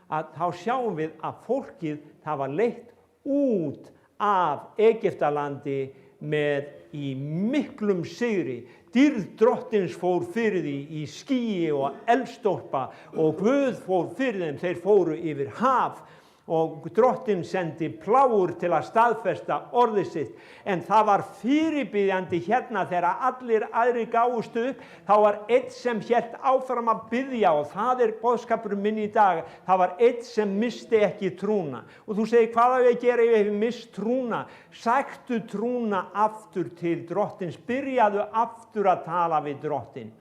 að þá sjáum við að fólkið það var leitt út af Egyptalandi með í miklum sigri. Dýrð drottins fór fyrir því í skýi og eldstólpa og Guð fór fyrir þeim, þeir fóru yfir haf og drottinn sendi plágur til að staðfesta orðið sitt. En það var fyrirbiðjandi hérna þegar allir aðrir gáfust upp, þá var einn sem hélt áfram að biðja og það er boðskapurinn minn í dag. Það var einn sem misti ekki trúna. Og þú segir, hvað á ég að gera ef ég hef mist trúna? Sæktu trúna aftur til drottins, byrjaðu aftur að tala við drottinn.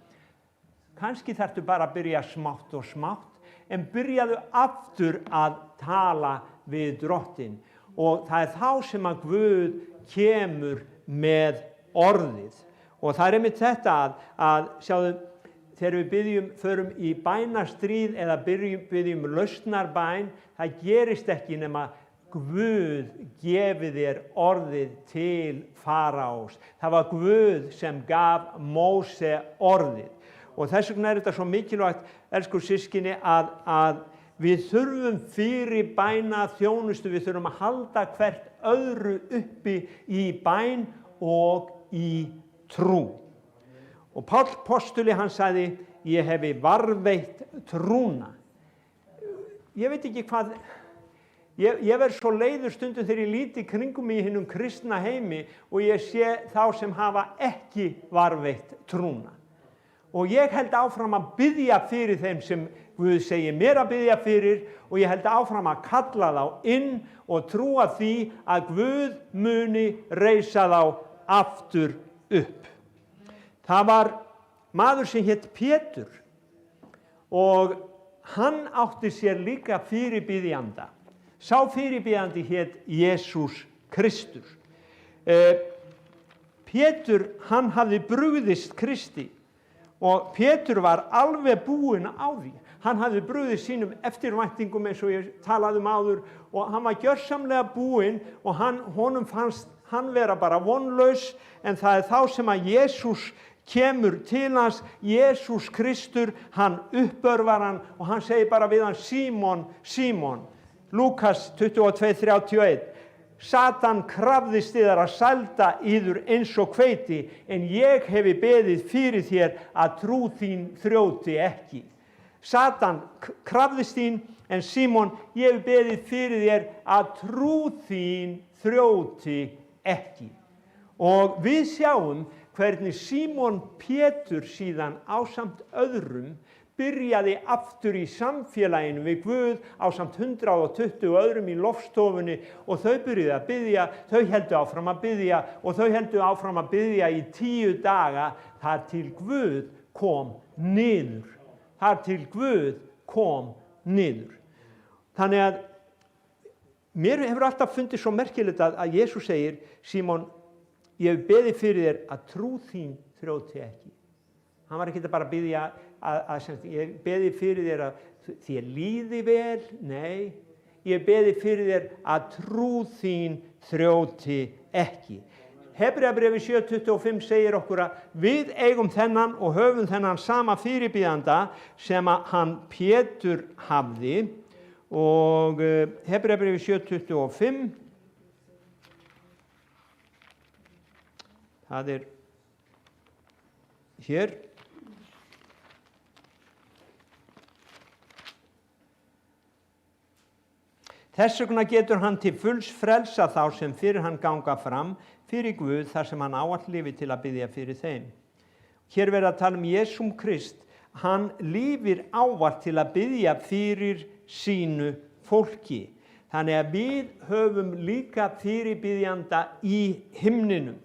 Kannski þarftu bara að byrja smátt og smátt, en byrjaðu aftur að tala við drottinn. Og það er þá sem að Guð kemur með orðið. Og það er einmitt þetta að sjáðu, þegar við förum í bænastríð eða byrjum lausnarbæn, það gerist ekki nema Guð gefi þér orðið til Faraós. Það var Guð sem gaf Móse orðið. Og þess vegna er þetta svo mikilvægt, elsku systkini, að við þurfum fyrir bæna þjónustu, við þurfum að halda hvert öðru uppi í bæn og í trú. Og Páll postuli, hann sagði, ég hefi varðveitt trúna. Ég veit ekki hvað, ég verð svo leiður stundum þegar ég líti kringum í hinum kristna heimi og ég sé þá sem hafa ekki varðveitt trúna. Og ég held áfram að biðja fyrir þeim sem Guð segir mér að biðja fyrir og ég held áfram að kalla þá inn og trúa því að Guð muni reisa þá aftur upp. Það var maður sem hét Pétur og hann átti sér líka fyrirbiðjanda. Sá fyrirbiðjandi hét Jesús Kristur. Pétur, hann hafði brugðist Kristi og Pétur var alveg búinn á því. Hann hafði brugðist sínum eftirvæntingum eins og ég talaði áður og hann var gjörsamlega búinn og honum fannst hann vera bara vonlaus, en það þá sem að Jesús kemur til hans, Jesús Kristur, hann uppörvar hann og hann segir bara við hann, Símon, Símon, Lúkas 22:31, Satan krafðist yðar að sælda yður eins og hveiti, en ég hefi beðið fyrir þér að trú þín þrjóti ekki. Satan krafðist þín, en Símon, ég hefi beðið fyrir þér að trú þín þrjóti ekki. Og við sjáum hvernig Símon Pétur síðan ásamt öðrum byrjaði aftur í samfélaginu við Guð ásamt 120 öðrum í lofstofunni og þau byrjuðu að biðja, þau heldu áfram að biðja og þau heldu áfram að biðja í 10 daga þar til Guð kom niður. Þar til Guð kom niður. Þannig að mér hefur alltaf fundið svo merkilegt að Jesús segir, Símon, ég hef beðið fyrir þér að trú þín þrjóti ekki. Hann var ekki bara að biðja ég beði fyrir þér að þér líði vel, nei, ég beði fyrir þér að trú þín þrjóti ekki. Hebreabréfi 7:25 segir okkur að við eigum þennan og höfum þennan sama fyrirbíðanda sem að hann Pétur hafði og Hebreabréfi 7:25 það hér. Þess vegna getur hann til fulls frelsa þá sem fyrir hann ganga fram fyrir Guð þar sem hann ávallt lifi til að biðja fyrir þeim. Hér verður að tala Jesúm Krist, hann lifir ávallt til að biðja fyrir sínu fólki. Þannig að við höfum líka fyrirbiðjanda í himninum.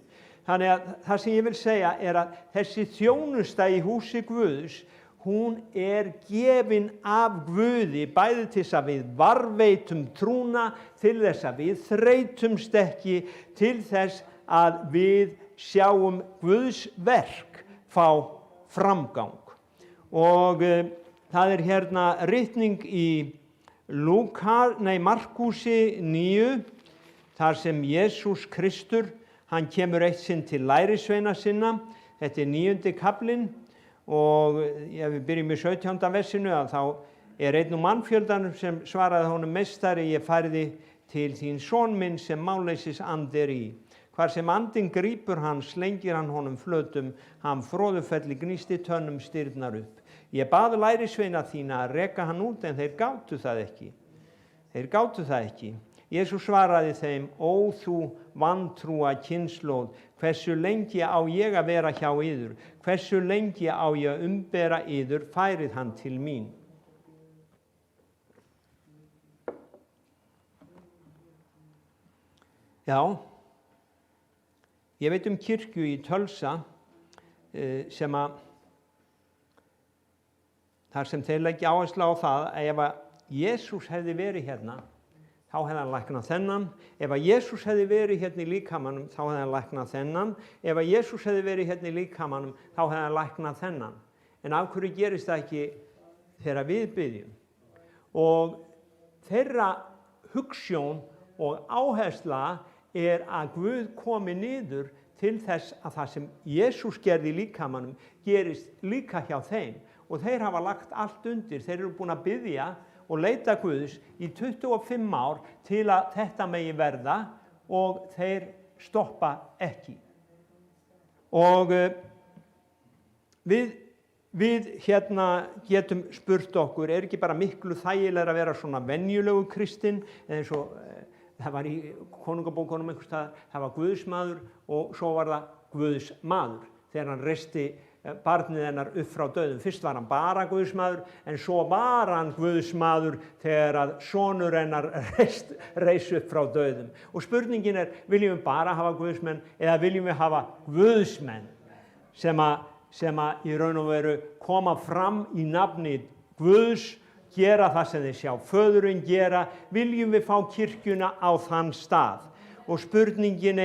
Þannig að það sem ég vil segja að þessi þjónusta í húsi Guðs, hún gefin af Guði, bæði til þess að við varveitum trúna, til þess að við þreytumst ekki, til þess að við sjáum Guðs verk fá framgang. Og það hérna ritning í Markúsi 9, þar sem Jesús Kristur, hann kemur eitt sinn til lærisveina sinna, þetta 9. kaflinn, og ef við byrjum í 17. versinu þá einn mannfjöldanum sem svaraði honum, meistari, ég færði til þín son minn sem máleysis and í. Hvar sem andinn grípur hann, slengir hann honum flötum, hann froðufelli gnýsti tönnum stirðnar upp. Ég bað lærisveina þína að reka hann út, en þeir gátu það ekki. Jesús svaraði þeim, ó þú vantrúa kynslóð, hversu lengi á ég að vera hjá yður, hversu lengi á ég að umbera yður, færið hann til mín. Já, ég veit kirkju í Tölsa sem þar sem þeir leggja áherslu á það að ef að Jesús hefði verið hérna, þá hefði hann læknað þennan. Ef að Jesús hefði verið hérna í líkamanum, þá hefði hann læknað þennan. Ef að Jesús hefði verið hérna í líkamanum, þá hefði hann læknað þennan. En af hverju gerist það ekki þegar við biðjum? Og þeirra hugsjón og áhersla að Guð komi niður til þess að það sem Jesús gerði í líkamanum gerist líka hjá þeim. Og þeir hafa lagt allt undir. Þeir eru búin að biðja og leita Guðs í 25 ár til að þetta megi verða og þeir stoppa ekki. Og við hérna getum spurt okkur, ekki bara miklu þægilegra að vera svona venjulegu kristinn, eins og það var í konungabókunum einhvers staðar, það var Guðsmaður og svo var það Guðsmaður. Þegar hann reisti barnið hennar upp frá dauðum. Fyrst var hann bara guðsmaður, en svo var hann guðsmaður þegar að sonur hennar reis upp frá dauðum. Og spurningin viljum við bara hafa guðsmenn eða viljum við hafa guðsmenn sem að í raun og veru koma fram í nafni Guðs, gera það sem þeir sjá föðurinn gera? Viljum við fá kirkjuna á þann stað? Og spurningin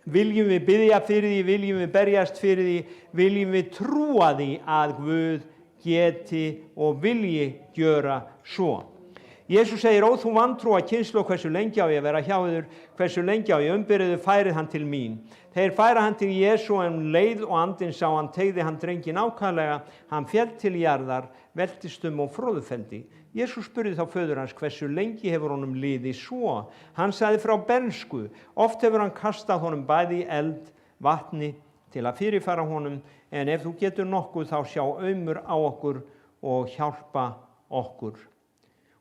viljum við biðja fyrir því, viljum við berjast fyrir því, viljum við trúa því að Guð geti og vilji gjöra svo? Jesús segir, ó þú vantrúa kynslóð, hversu lengi á ég að vera hjá þér, hversu lengi á ég umbyrðu, færið hann til mín. Þeir færa hann til Jesú, en leið og andinn sá hann, teygði hann drenginn ákaflega, hann féll til jarðar, veltist og fróðufeldi. Jesús spurði þá föður hans, hversu lengi hefur honum liðið svo? Hann sagði frá bernsku. Oft hefur hann kastað honum bæði í eld, vatni til að fyrirfara honum, en ef þú getur nokkuð þá sjá aumur á okkur og hjálpa okkur.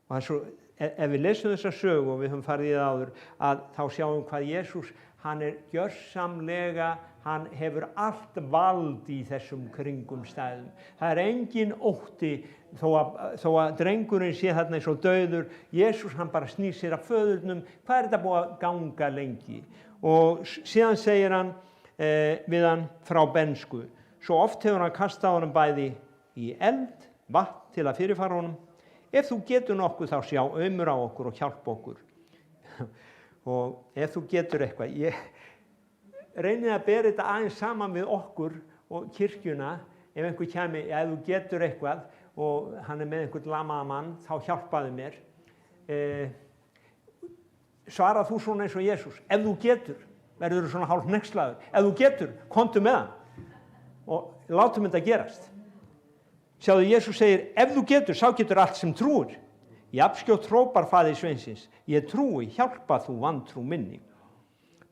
Og svo, ef við lesum þessa sögu, og við höfum farið í það áður, að þá sjáum hvað Jesús, hann gjörsamlega, hann hefur allt vald í þessum kringumstæðum. Það engin ótti þó að drengurinn sé þarna eins og dauður. Jesús, hann bara snýr sér að föðurnum. Hvað þetta búið að ganga lengi? Og síðan segir hann við hann frá bernsku. Svo oft hefur hann kastað honum bæði í eld, vatn til að fyrirfara honum. Ef þú getur nokkuð þá sjá aumur á okkur og hjálpa okkur. Og ef þú getur eitthvað, ég reynið að bera þetta aðeins saman við okkur og kirkjuna. Ef einhver kæmi, ef þú getur eitthvað og hann með einhvern lamaða mann, þá hjálpaðu mér. Svara þú svona eins og Jesús. Ef þú getur, verður þú svona hálf hneykslaður. Ef þú getur, komdu með hann og látum þetta gerast. Sjáðu, Jesús segir, ef þú getur, sá getur allt sem trúir. Jafnskjótt hrópar faðir sveinsins, ég trúi, hjálpa þú vantrú minni.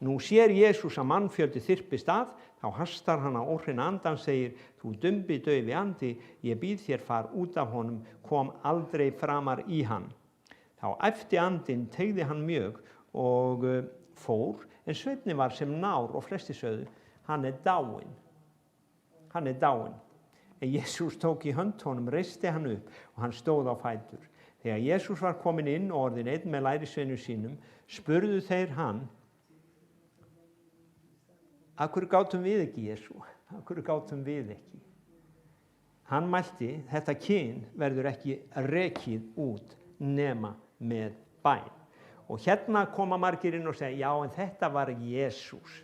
Nú sér Jesús að mannfjöldi þyrpist að, þá hastar hann á óhreina andan, segir, þú dumbi daufi andi, ég býð þér far út af honum, kom aldrei framar í hann. Þá æpti andinn, teygði hann mjög og fór, en sveinni var sem nár og flesti sögðu, hann dáinn. Hann dáinn. En Jesús tók í hönd honum, reisti hann upp og hann stóð á fætur. Þegar Jesús var kominn inn og orðinn einn með lærisveinum sínum, spurðu þeir hann, af hverju gátum við ekki, Jesú? Af hverju gátum við ekki? Hann mælti, þetta kyn verður ekki rekið út nema með bæn. Og hérna koma margir inn og segja, já, en þetta var Jesús.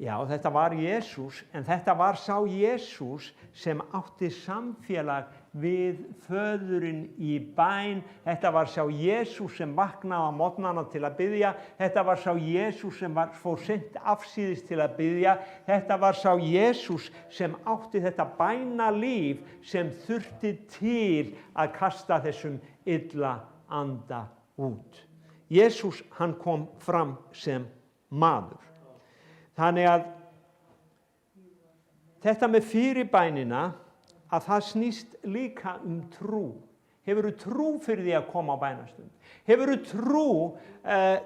Já, þetta var Jesús, en þetta var sá Jesús sem átti samfélag við föðurinn í bæn. Þetta var sá Jesús sem vaknaði á morgnana til að biðja. Þetta var sá Jesús sem fór seint afsíðis til að biðja. Þetta var sá Jesús sem átti þetta bænalíf sem þurfti til að kasta þessum illa anda út. Jesús, hann kom fram sem maður. Þannig að þetta með fyrirbænina, að það snýst líka trú. Hefurðu trú fyrir því að koma á bænastund? Hefurðu trú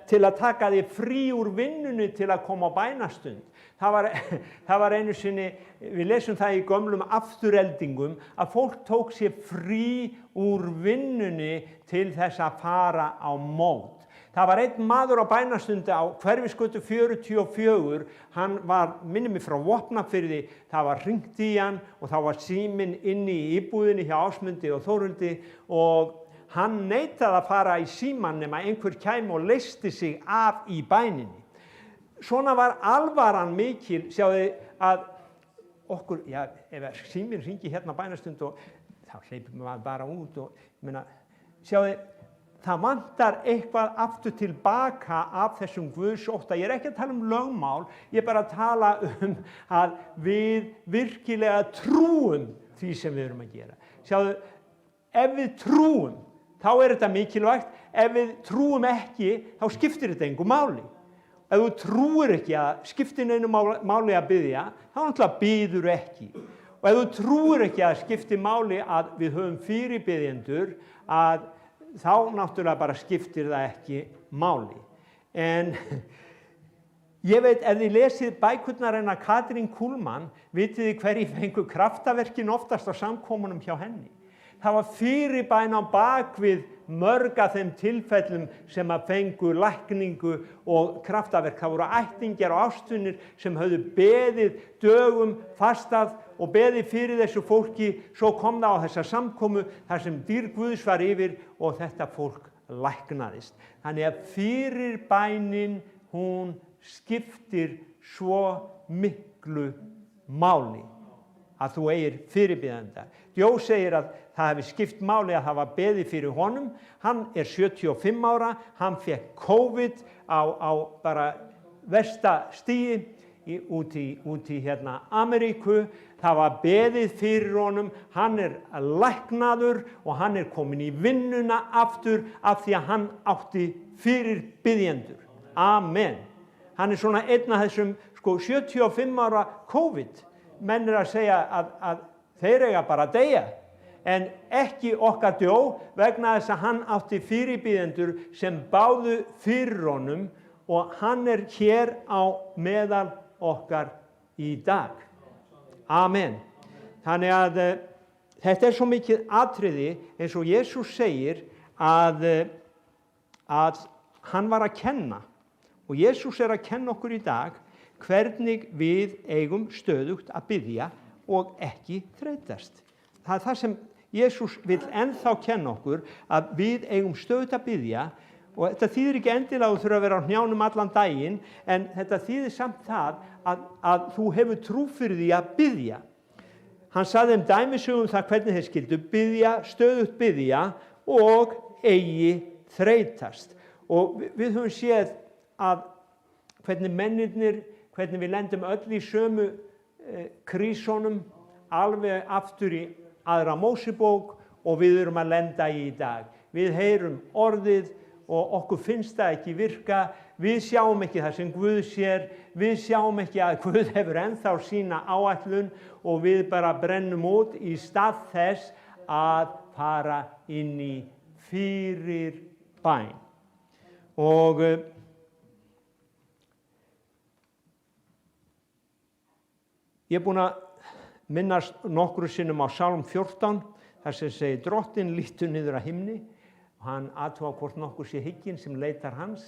til að taka þig frí úr vinnunni til að koma á bænastund? Það var einu sinni, við lesum það í gömlum aftureldingum, að fólk tók sér frí úr vinnunni til þess að fara á mót. Það var einn maður á bænastundi á Hverfisgötu 44, hann var, minnir mig frá Vopnafirði, það var hringt í hann og þá var síminn inni í íbúðinni hjá Ásmundi og Þórhildi og hann neitaði að fara í símann nema einhver kæmi og leysti sig af í bæninni. Svona var alvaran mikil, sjáðu að okkur, já, ef síminn hringi hérna á bænastund og þá hleypum maður bara út og, sjáðu, það vantar eitthvað aftur tilbaka af þessum guðsótta. Ég ekki að tala lögmál, ég bara að tala að við virkilega trúum því sem við erum að gera. Sjáðu, ef við trúum, þá þetta mikilvægt. Ef við trúum ekki, þá skiptir þetta engu máli. Ef þú trúir ekki að skiptir neinu máli að biðja, þá náttúrulega biður ekki. Og ef þú trúir ekki að skiptir máli að við höfum fyrirbiðjendur, að þá náttúrulega bara skiptir það ekki máli. En Ég veit, ef þið lesið bækurnar hennar Katrín Kuhlmann, vitið þið hverjir fengu kraftaverkin oftast á samkomunum hjá henni. Það var fyrirbæn á bakvið mörg af þeim tilfellum sem að fengu lækningu og kraftaverk. Það voru ættingjar og ástvinir sem höfðu beðið dögum fastað og beðið fyrir þessu fólki, svo kom það á þessa samkomu þar sem dýrð Guðs var yfir og þetta fólk læknaðist. Þannig að fyrirbænin, hún skiptir svo miklu máli að þú eigir fyrirbiðanda. Jó segir að það hefði skipt máli að það var beðið fyrir honum. Hann er 75 ára, hann fekk COVID á bara versta stigi út í Ameríku. Það var beðið fyrir honum, hann er læknaður og hann er kominn í vinnuna aftur af því að hann átti fyrirbiðjendur. Amen. Hann er svona einn af þessum 75 ára COVID. Menn er að segja að þeir eiga bara að deyja, en ekki okkar djó vegna þess að hann átti fyrirbiðjendur sem báðu fyrir honum og hann er hér á meðal okkar í dag. Amen. Þannig að þetta er svo mikið atriði eins og Jesús segir að hann var að kenna. Og Jesús er að kenna okkur í dag hvernig við eigum stöðugt að biðja og ekki þreytast. Það er það sem Jesús vill ennþá kenna okkur, að við eigum stöðugt að biðja, og þetta þýðir ekki endilega að þú þurfa að vera á hnjánum allan daginn, en þetta þýðir samt það að þú hefur trú fyrir því að biðja. Hann sagði dæmisögum það hvernig þeir skyldu biðja, stöðugt biðja og eigi þreytast. Og við höfum séð að hvernig mennirnir, hvernig við lendum öll í sömu krísónum alveg aftur í aðra Mósebók og við erum að lenda í dag. Við heyrum orðið og okkur finnst það ekki virka, við sjáum ekki það sem Guð sér, við sjáum ekki að Guð hefur ennþá sína áætlun og við bara brennum út í stað þess að fara inn í fyrirbæn. Og ég er búinn að minnast nokkru sinnum á Sálm 14, þar sem segir Drottinn lítur niður að himni og hann athugar hvort nokkur sé hygginn sem leitar hans.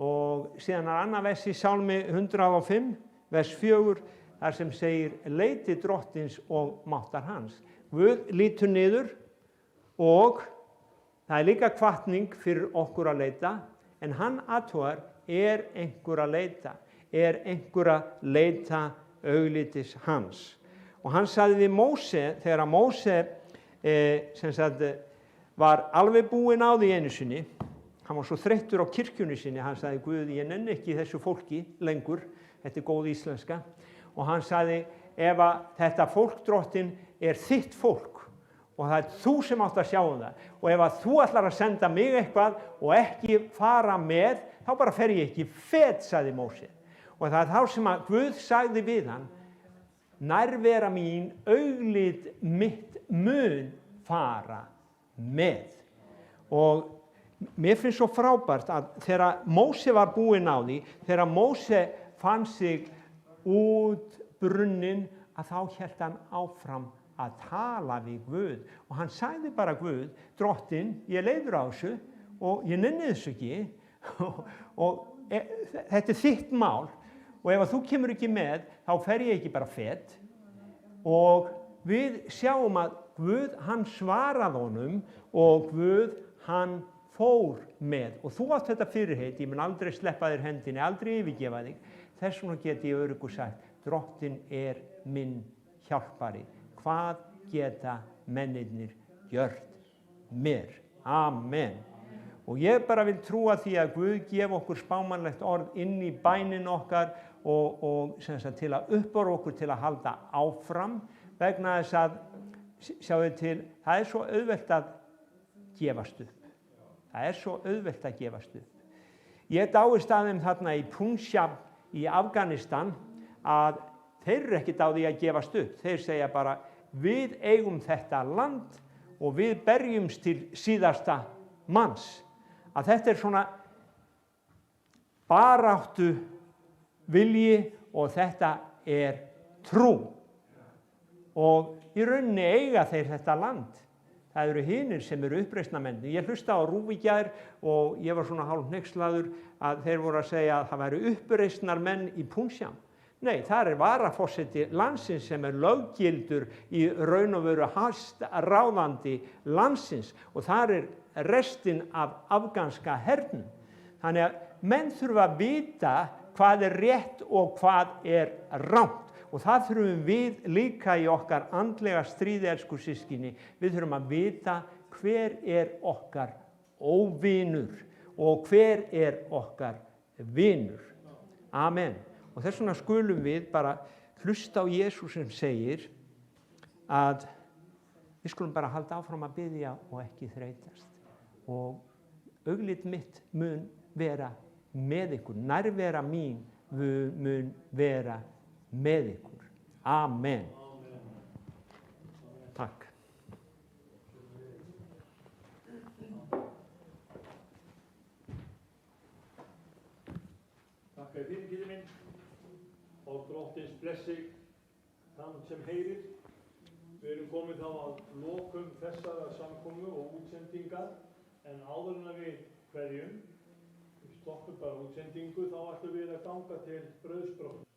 Og síðan er annað vers í Sálmi 105, vers 4, þar sem segir leiti Drottins og máttar hans. Guð lítur niður og það er líka hvatning fyrir okkur að leita, en hann athugar, er einhver að leita? Er einhver að leita auglitis hans? Og hann sagði við Móse, þegar að Móse var alveg búinn á því einu sinni, hann var svo þreyttur á kirkjunni sinni, hann sagði Guð, ég nenni ekki þessu fólki lengur, þetta er góð íslenska, og hann sagði, ef að þetta fólk Drottinn er þitt fólk og það er þú sem átt að sjá það, og ef að þú ætlar að senda mig eitthvað og ekki fara með, þá bara fer ég ekki fet, sagði Móse. Og það er þá sem að Guð sagði við hann, nærvera mín, auglit mitt mun fara með. Og mér finnst svo frábært að þegar Móse var búinn á því, þegar Móse fann sig út brunninn, að þá hélt hann áfram að tala við Guð. Og hann sagði bara Guð, Drottinn, ég leiður á þessu og ég nenni þessu ekki og þetta er þitt mál. Og ef þú kemur ekki með, þá fer ég ekki bara fet. Og við sjáum að Guð, hann svaraði honum og Guð, hann fór með. Og þú átt þetta fyrirheit, ég mun aldrei sleppa þér hendinni, aldrei yfirgefa þig. Þess vegna get ég öruggu sagt, Drottinn er minn hjálpari. Hvað geta mennirnir gjört mér? Amen. Og ég bara vil trúa því að Guð gefa okkur spámanlegt orð inn í bænin okkar og til að uppbora okkur til að halda áfram, vegna þess að, sjáðu til, það er svo auðvelt að gefast upp. Það er svo auðvelt að gefast upp. Ég dáist að þeim þarna í Punjab í Afganistan að þeir eru ekkert á því að gefast upp. Þeir segja bara, við eigum þetta land og við berjumst til síðasta manns. Að þetta er svona baráttu vilji og þetta er trú. Og í rauninni eiga þeir þetta land. Það eru hinir sem eru uppreisnarmenn. Ég hlusta á RÚV í gær og ég var svona hálf hneykslaður að þeir voru að segja að það væru uppreisnarmenn í Punjab. Nei, það er varaforseti landsins sem er löggildur í raun og veru ráðandi landsins og þar er restin af afganska hernum. Þannig að menn þurfa að vita hvað er rétt og hvað er rangt. Og það þurfum við líka í okkar andlega stríði, elsku systkini. Við þurfum að vita hver er okkar óvinur og hver er okkar vinur. Amen. Og þess vegna skulum við bara hlusta á Jesús sem segir að við skulum bara halda áfram að biðja og ekki þreytast. Og augliti mitt mun vera með ykkur. Nærvera mín mun vera með ykkur. Amen. Takk. Takk fyrir Gísli minn og Drottins blessi þann sem heyrir. Við erum komið þá að lokum þessara samkomu og útsendingar en áður en við kveðjum, við stoppum bara útsendingu, þá ætlum við að ganga til brauðsbrot.